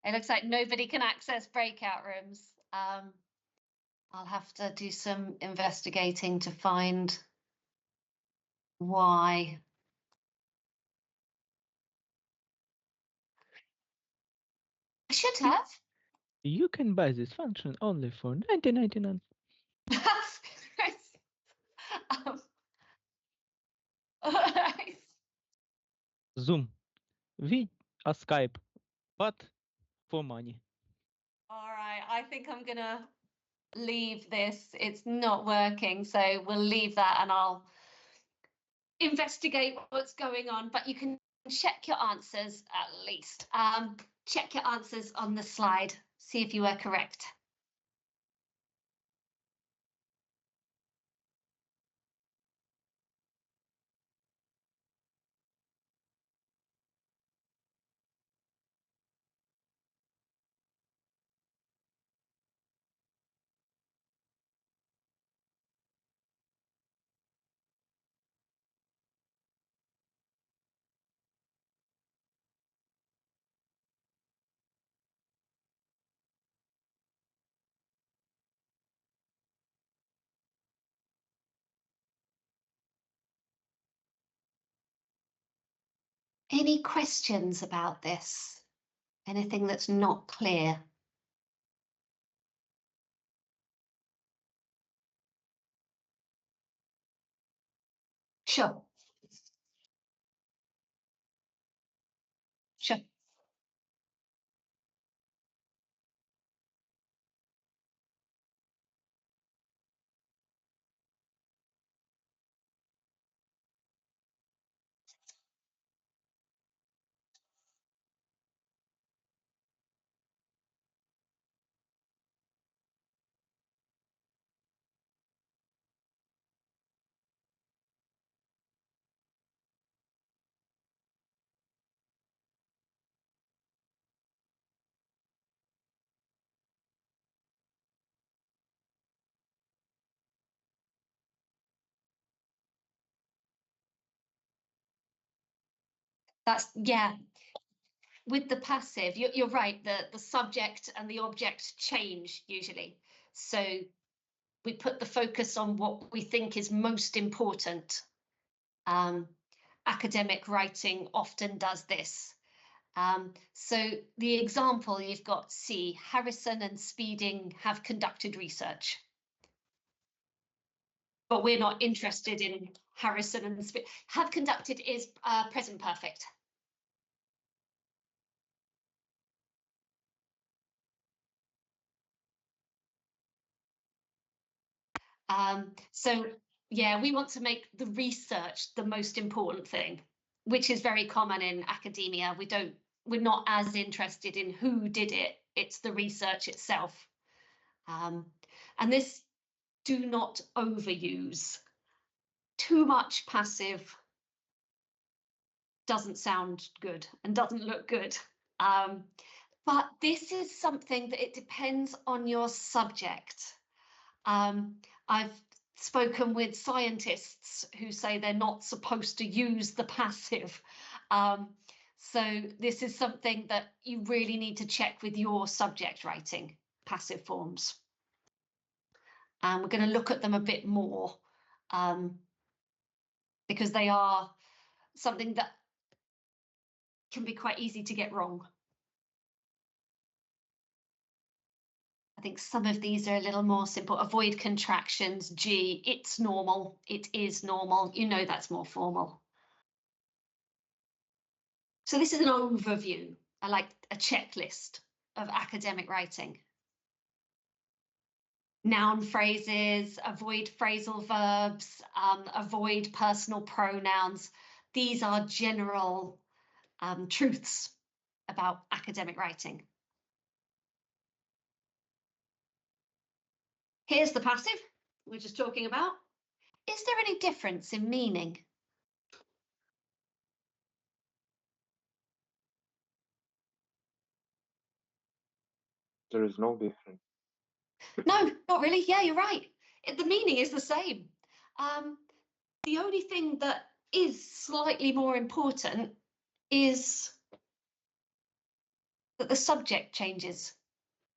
it looks like nobody can access breakout rooms. I'll have to do some investigating to find why. I should have. You can buy this function only for 19.99. Alright. Zoom. We are Skype, but for money. All right, I think I'm gonna leave this. It's not working, so we'll leave that and I'll investigate what's going on, but you can check your answers at least. Check your answers on the slide, see if you were correct. Any questions about this? Anything that's not clear? Sure. Sure. That's, yeah. with the passive, you're right, the subject and the object change usually. So we put the focus on what we think is most important. Academic writing often does this. So the example you've got, C, Harrison and Speeding have conducted research. But we're not interested in Harrison and have conducted is present perfect. So yeah, we want to make the research the most important thing, which is very common in academia. We're not as interested in who did it, it's the research itself. And this, do not overuse. Too much passive doesn't sound good and doesn't look good. But this is something that it depends on your subject. I've spoken with scientists who say they're not supposed to use the passive. So this is something that you really need to check with your subject writing, passive forms. And we're going to look at them a bit more because they are something that can be quite easy to get wrong. I think some of these are a little more simple. Avoid contractions, G, it's normal, it is normal. You know that's more formal. So this is an overview, like a checklist of academic writing. Noun phrases, avoid phrasal verbs, avoid personal pronouns. These are general truths about academic writing. Here's the passive we're just talking about. Is there any difference in meaning? There is no difference. No, not really. Yeah, you're right. The meaning is the same. The only thing that is slightly more important is that the subject changes.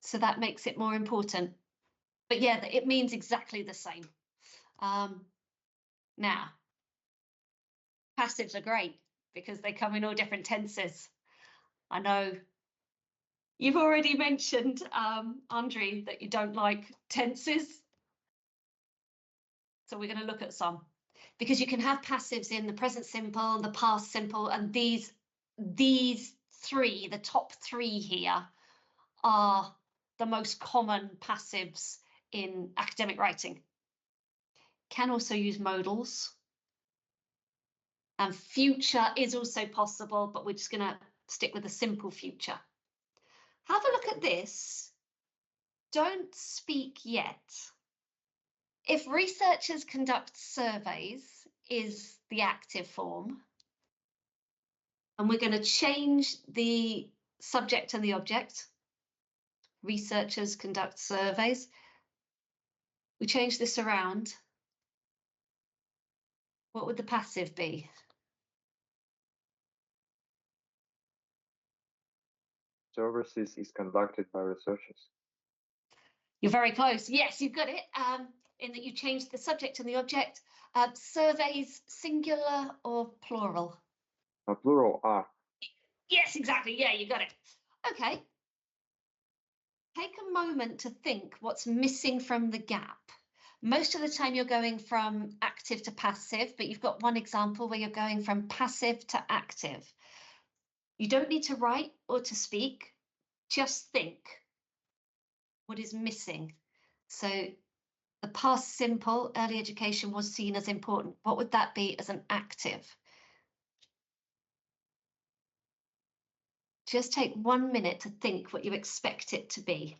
So that makes it more important. But yeah, it means exactly the same. Now, passives are great because they come in all different tenses. I know you've already mentioned, Andre, that you don't like tenses. So we're going to look at some. Because you can have passives in the present simple, the past simple, and these three, the top three here, are the most common passives in academic writing. Can also use modals. And future is also possible, but we're just going to stick with a simple future. Have a look at this. Don't speak yet. If researchers conduct surveys is the active form. And we're going to change the subject and the object. Researchers conduct surveys. We change this around. What would the passive be? Services is conducted by researchers. You're very close. Yes, you've got it. In that you changed the subject and the object. Surveys, singular or plural? Plural are. Yes, exactly. Yeah, you got it. Okay. Take a moment to think what's missing from the gap. Most of the time you're going from active to passive, but you've got one example where you're going from passive to active. You don't need to write or to speak, just think what is missing. So the past simple, early education was seen as important. What would that be as an active? Just take 1 minute to think what you expect it to be.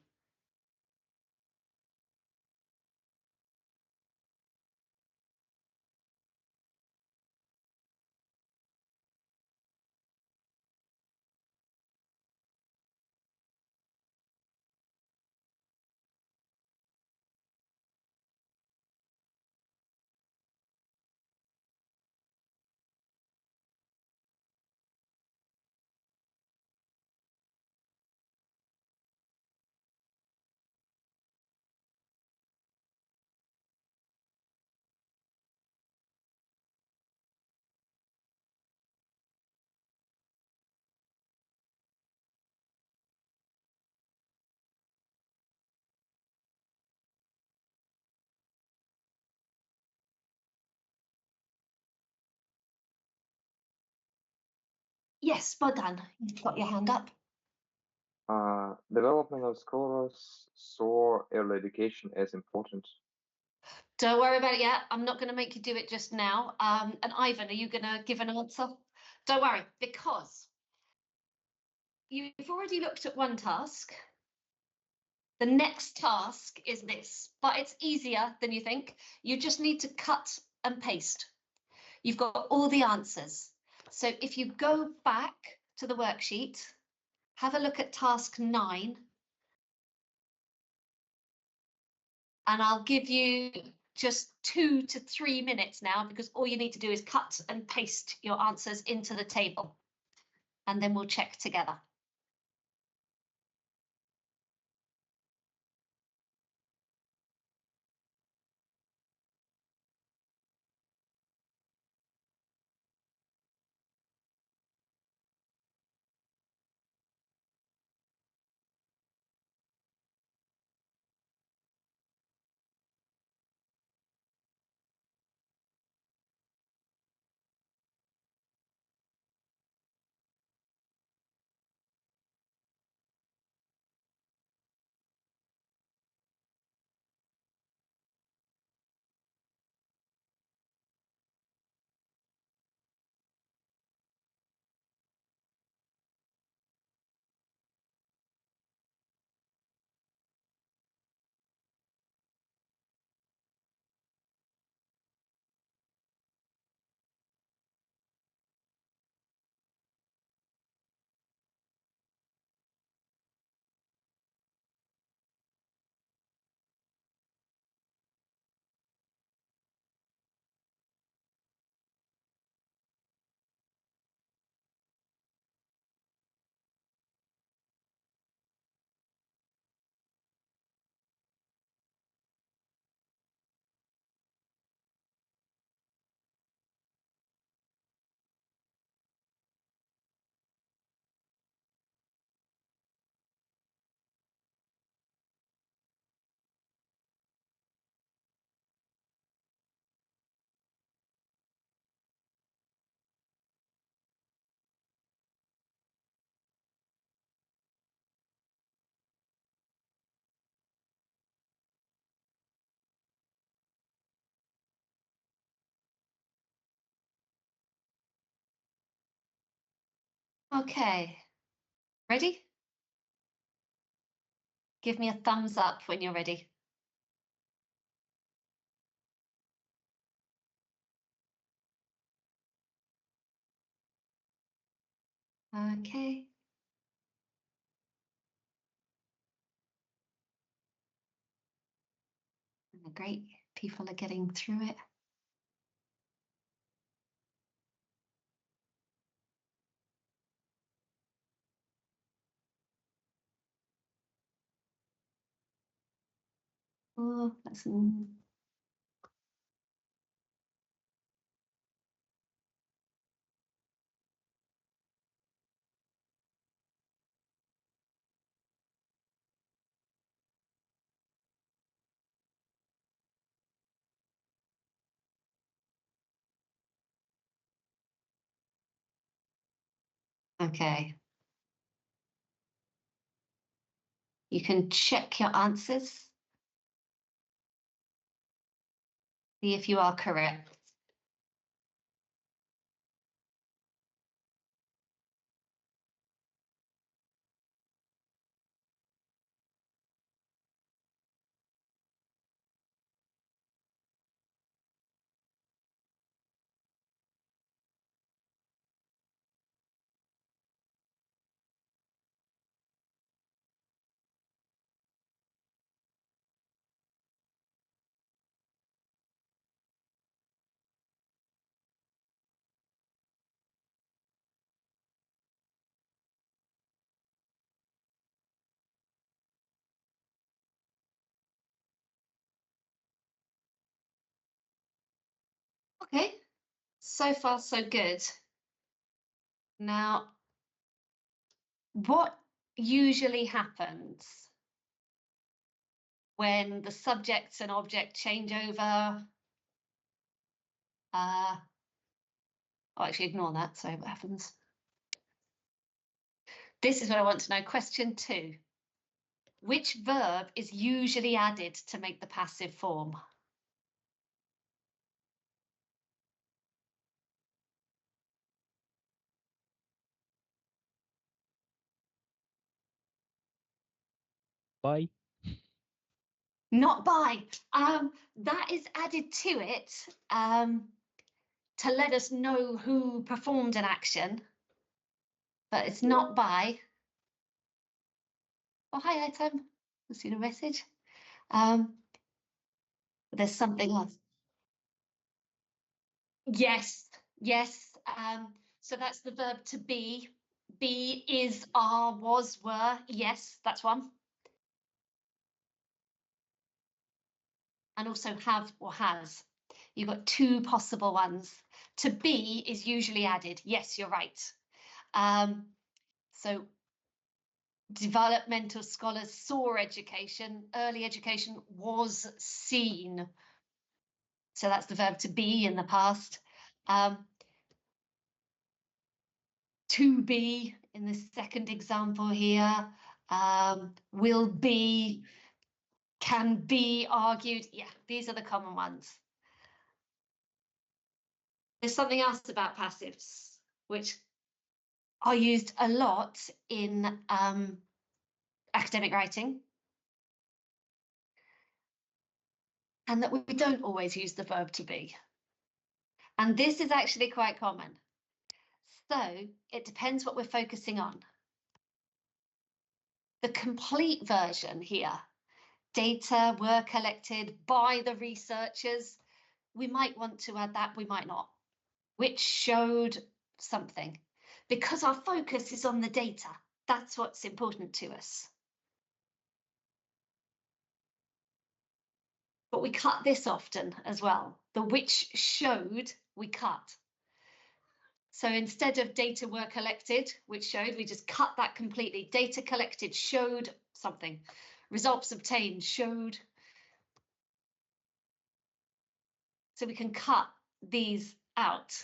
Yes, Bodan, you've got your hand up. Development of scholars saw early education as important. Don't worry about it yet. I'm not going to make you do it just now. And Ivan, are you going to give an answer? Don't worry, because you've already looked at one task. The next task is this, but it's easier than you think. You just need to cut and paste. You've got all the answers. So if you go back to the worksheet, have a look at task 9, and I'll give you just 2 to 3 minutes now, because all you need to do is cut and paste your answers into the table, and then we'll check together. Okay, ready? Give me a thumbs up when you're ready. Okay. Great, people are getting through it. Oh, that's okay. You can check your answers. See if you are correct. Okay, so far so good. Now, what usually happens when the subject and object change over? Oh, actually, ignore that. So what happens? This is what I want to know. Question 2. Which verb is usually added to make the passive form? By. Not by. That is added to it to let us know who performed an action, but it's not by. Oh, hi, Item. I've seen a message. There's something else. Yes, yes. So that's the verb to be. Be, is, are, was, were. Yes, that's one. And also have or has. You've got 2 possible ones. To be is usually added. Yes, you're right. So developmental scholars saw education, early education was seen. So that's the verb to be in the past. To be in the second example here, will be, can be argued. Yeah, these are the common ones. There's something else about passives, which are used a lot in academic writing, and that we don't always use the verb to be. And this is actually quite common. So it depends what we're focusing on. The complete version here, data were collected by the researchers. We might want to add that, we might not. Which showed something. Because our focus is on the data. That's what's important to us. But we cut this often as well. The which showed, we cut. So instead of data were collected, which showed, we just cut that completely. Data collected showed something. Results obtained showed. So we can cut these out.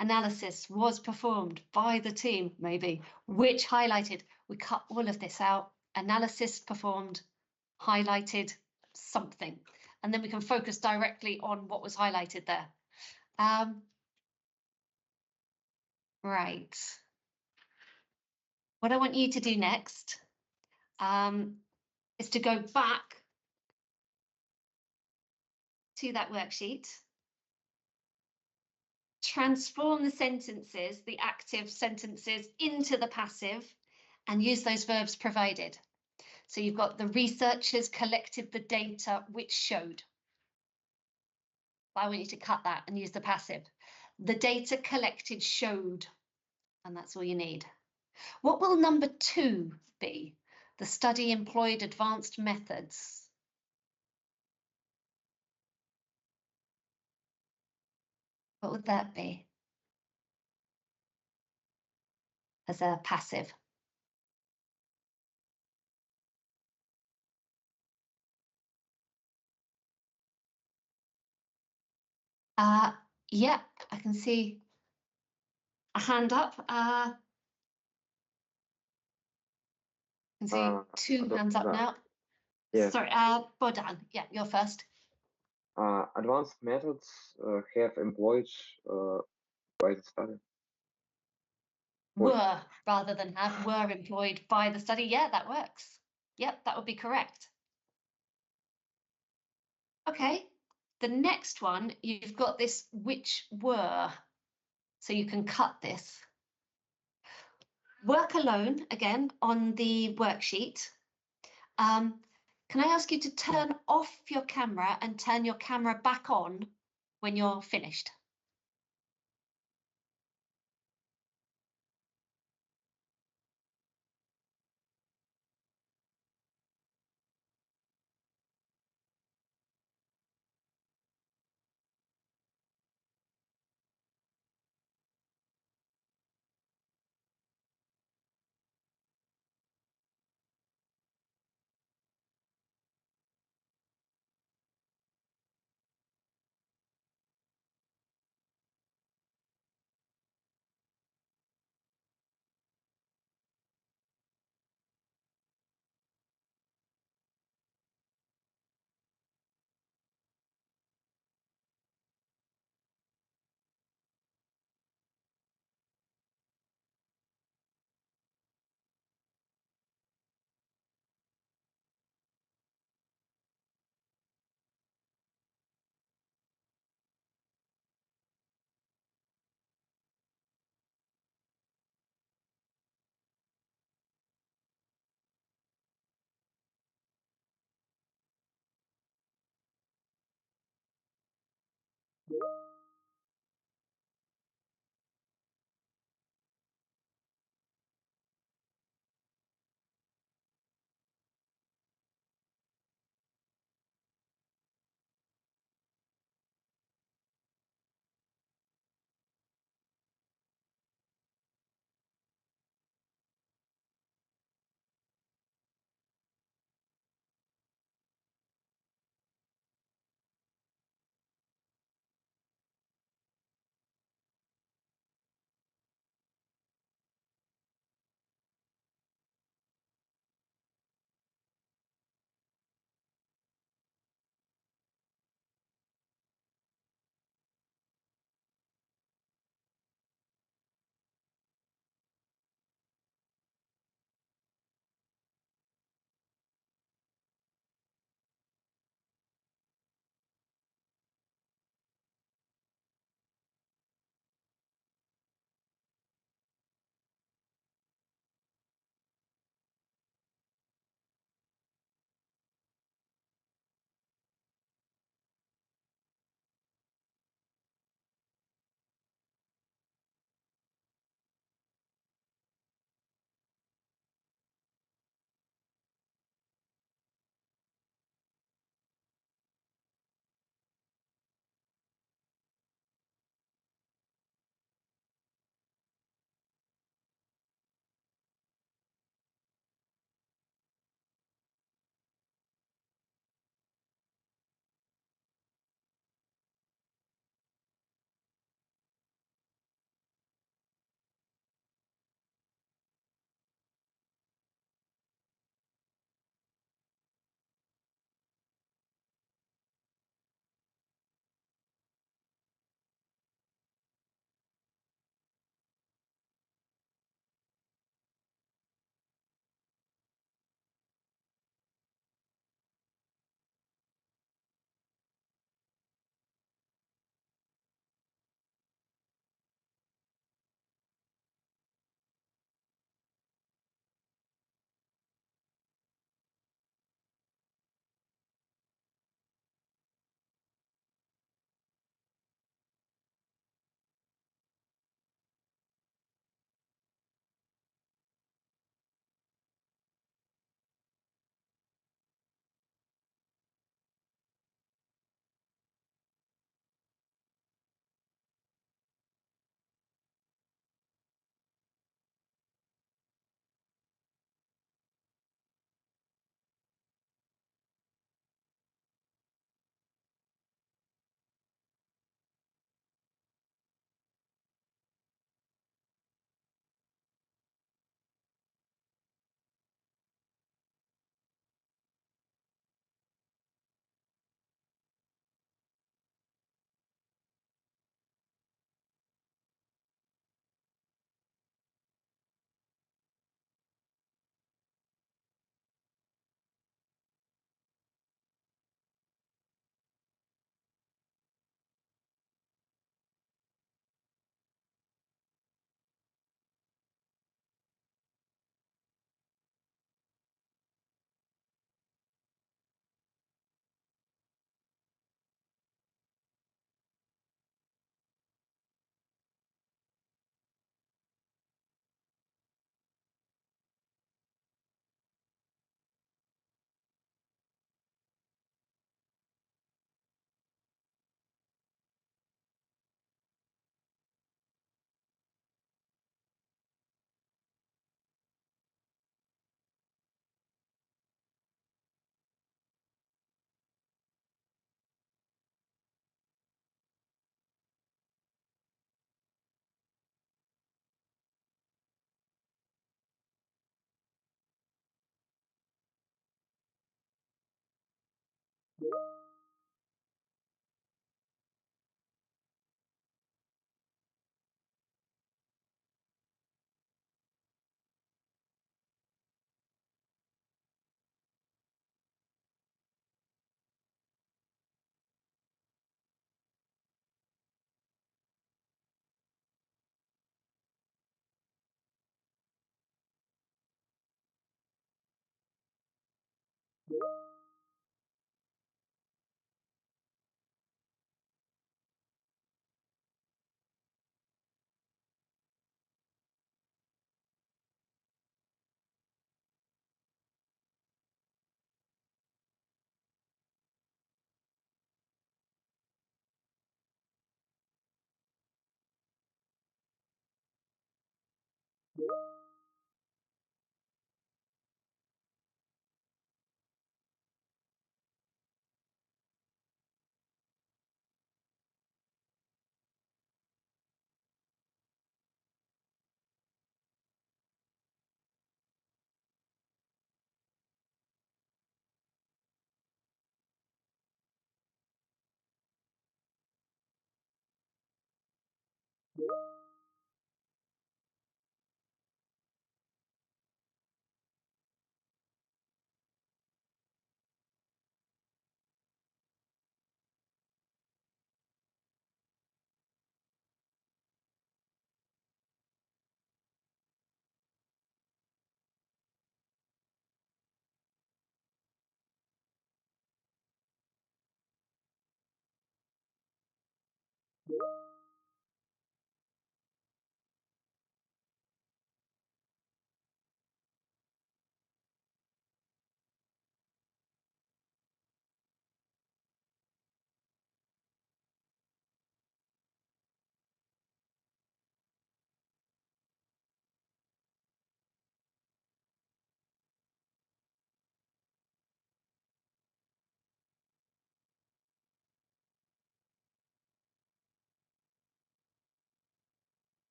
Analysis was performed by the team, maybe, which highlighted. We cut all of this out. Analysis performed, highlighted something. And then we can focus directly on what was highlighted there. Right. What I want you to do next is to go back to that worksheet, transform the sentences, the active sentences, into the passive, and use those verbs provided. So you've got the researchers collected the data which showed. I want you to cut that and use the passive. The data collected showed, and that's all you need. What will number 2 be? The study employed advanced methods. What would that be as a passive? Yeah, I can see a hand up. I can see 2 hands up now. Yes. Sorry, Bodan, yeah, you're first. Advanced methods have employed by the study. Were, rather than have, were employed by the study. Yeah, that works. Yep, that would be correct. Okay, the next one, you've got this which were, so you can cut this. Work alone, again, on the worksheet. Can I ask you to turn off your camera and turn your camera back on when you're finished?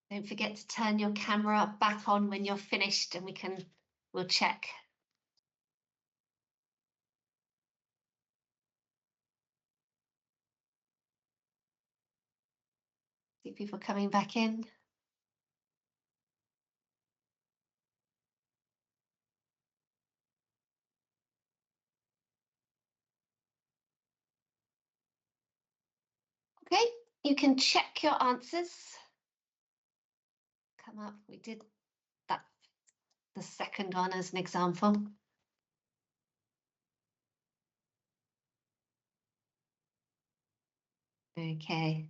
Don't forget to turn your camera back on when you're finished and we'll check. See people coming back in. Okay, you can check your answers. Come up, we did that, the second one as an example. Okay.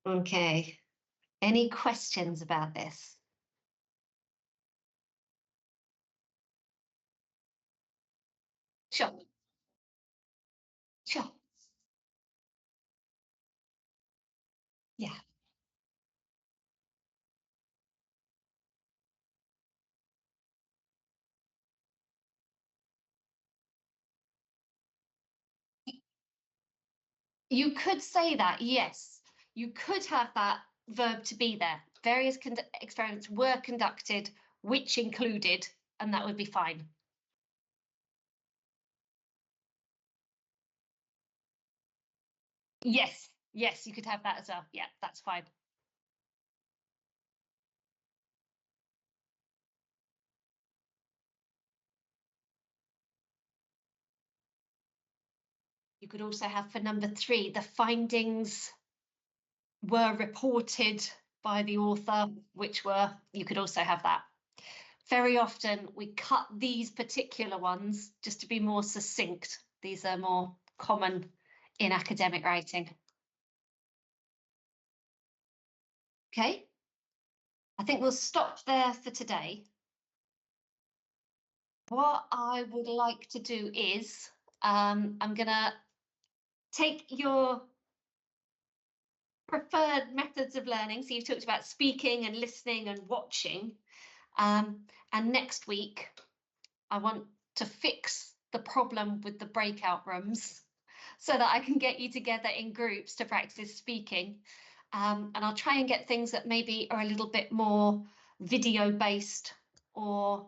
Okay. Any questions about this? Sure. Sure. Yeah. You could say that, yes. You could have that verb to be there. Various experiments were conducted, which included, and that would be fine. Yes, yes, you could have that as well. Yeah, that's fine. You could also have for number 3, the findings were reported by the author, which were, you could also have that. Very often we cut these particular ones just to be more succinct. These are more common in academic writing. Okay, I think we'll stop there for today. What I would like to do is, I'm gonna take your preferred methods of learning. So you've talked about speaking and listening and watching. And next week, I want to fix the problem with the breakout rooms so that I can get you together in groups to practice speaking. And I'll try and get things that maybe are a little bit more video based, or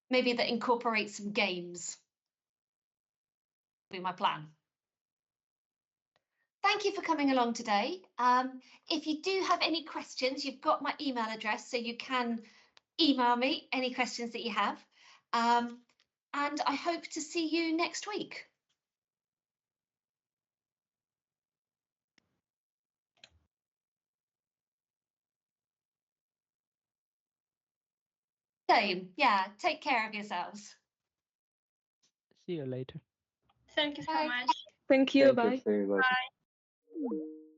maybe that incorporate some games. Be my plan. Thank you for coming along today. If you do have any questions, you've got my email address, so you can email me any questions that you have. And I hope to see you next week. Same, yeah, take care of yourselves. See you later. Thank you so Bye. much. Thank you. Thank Bye. you. See you later. Bye.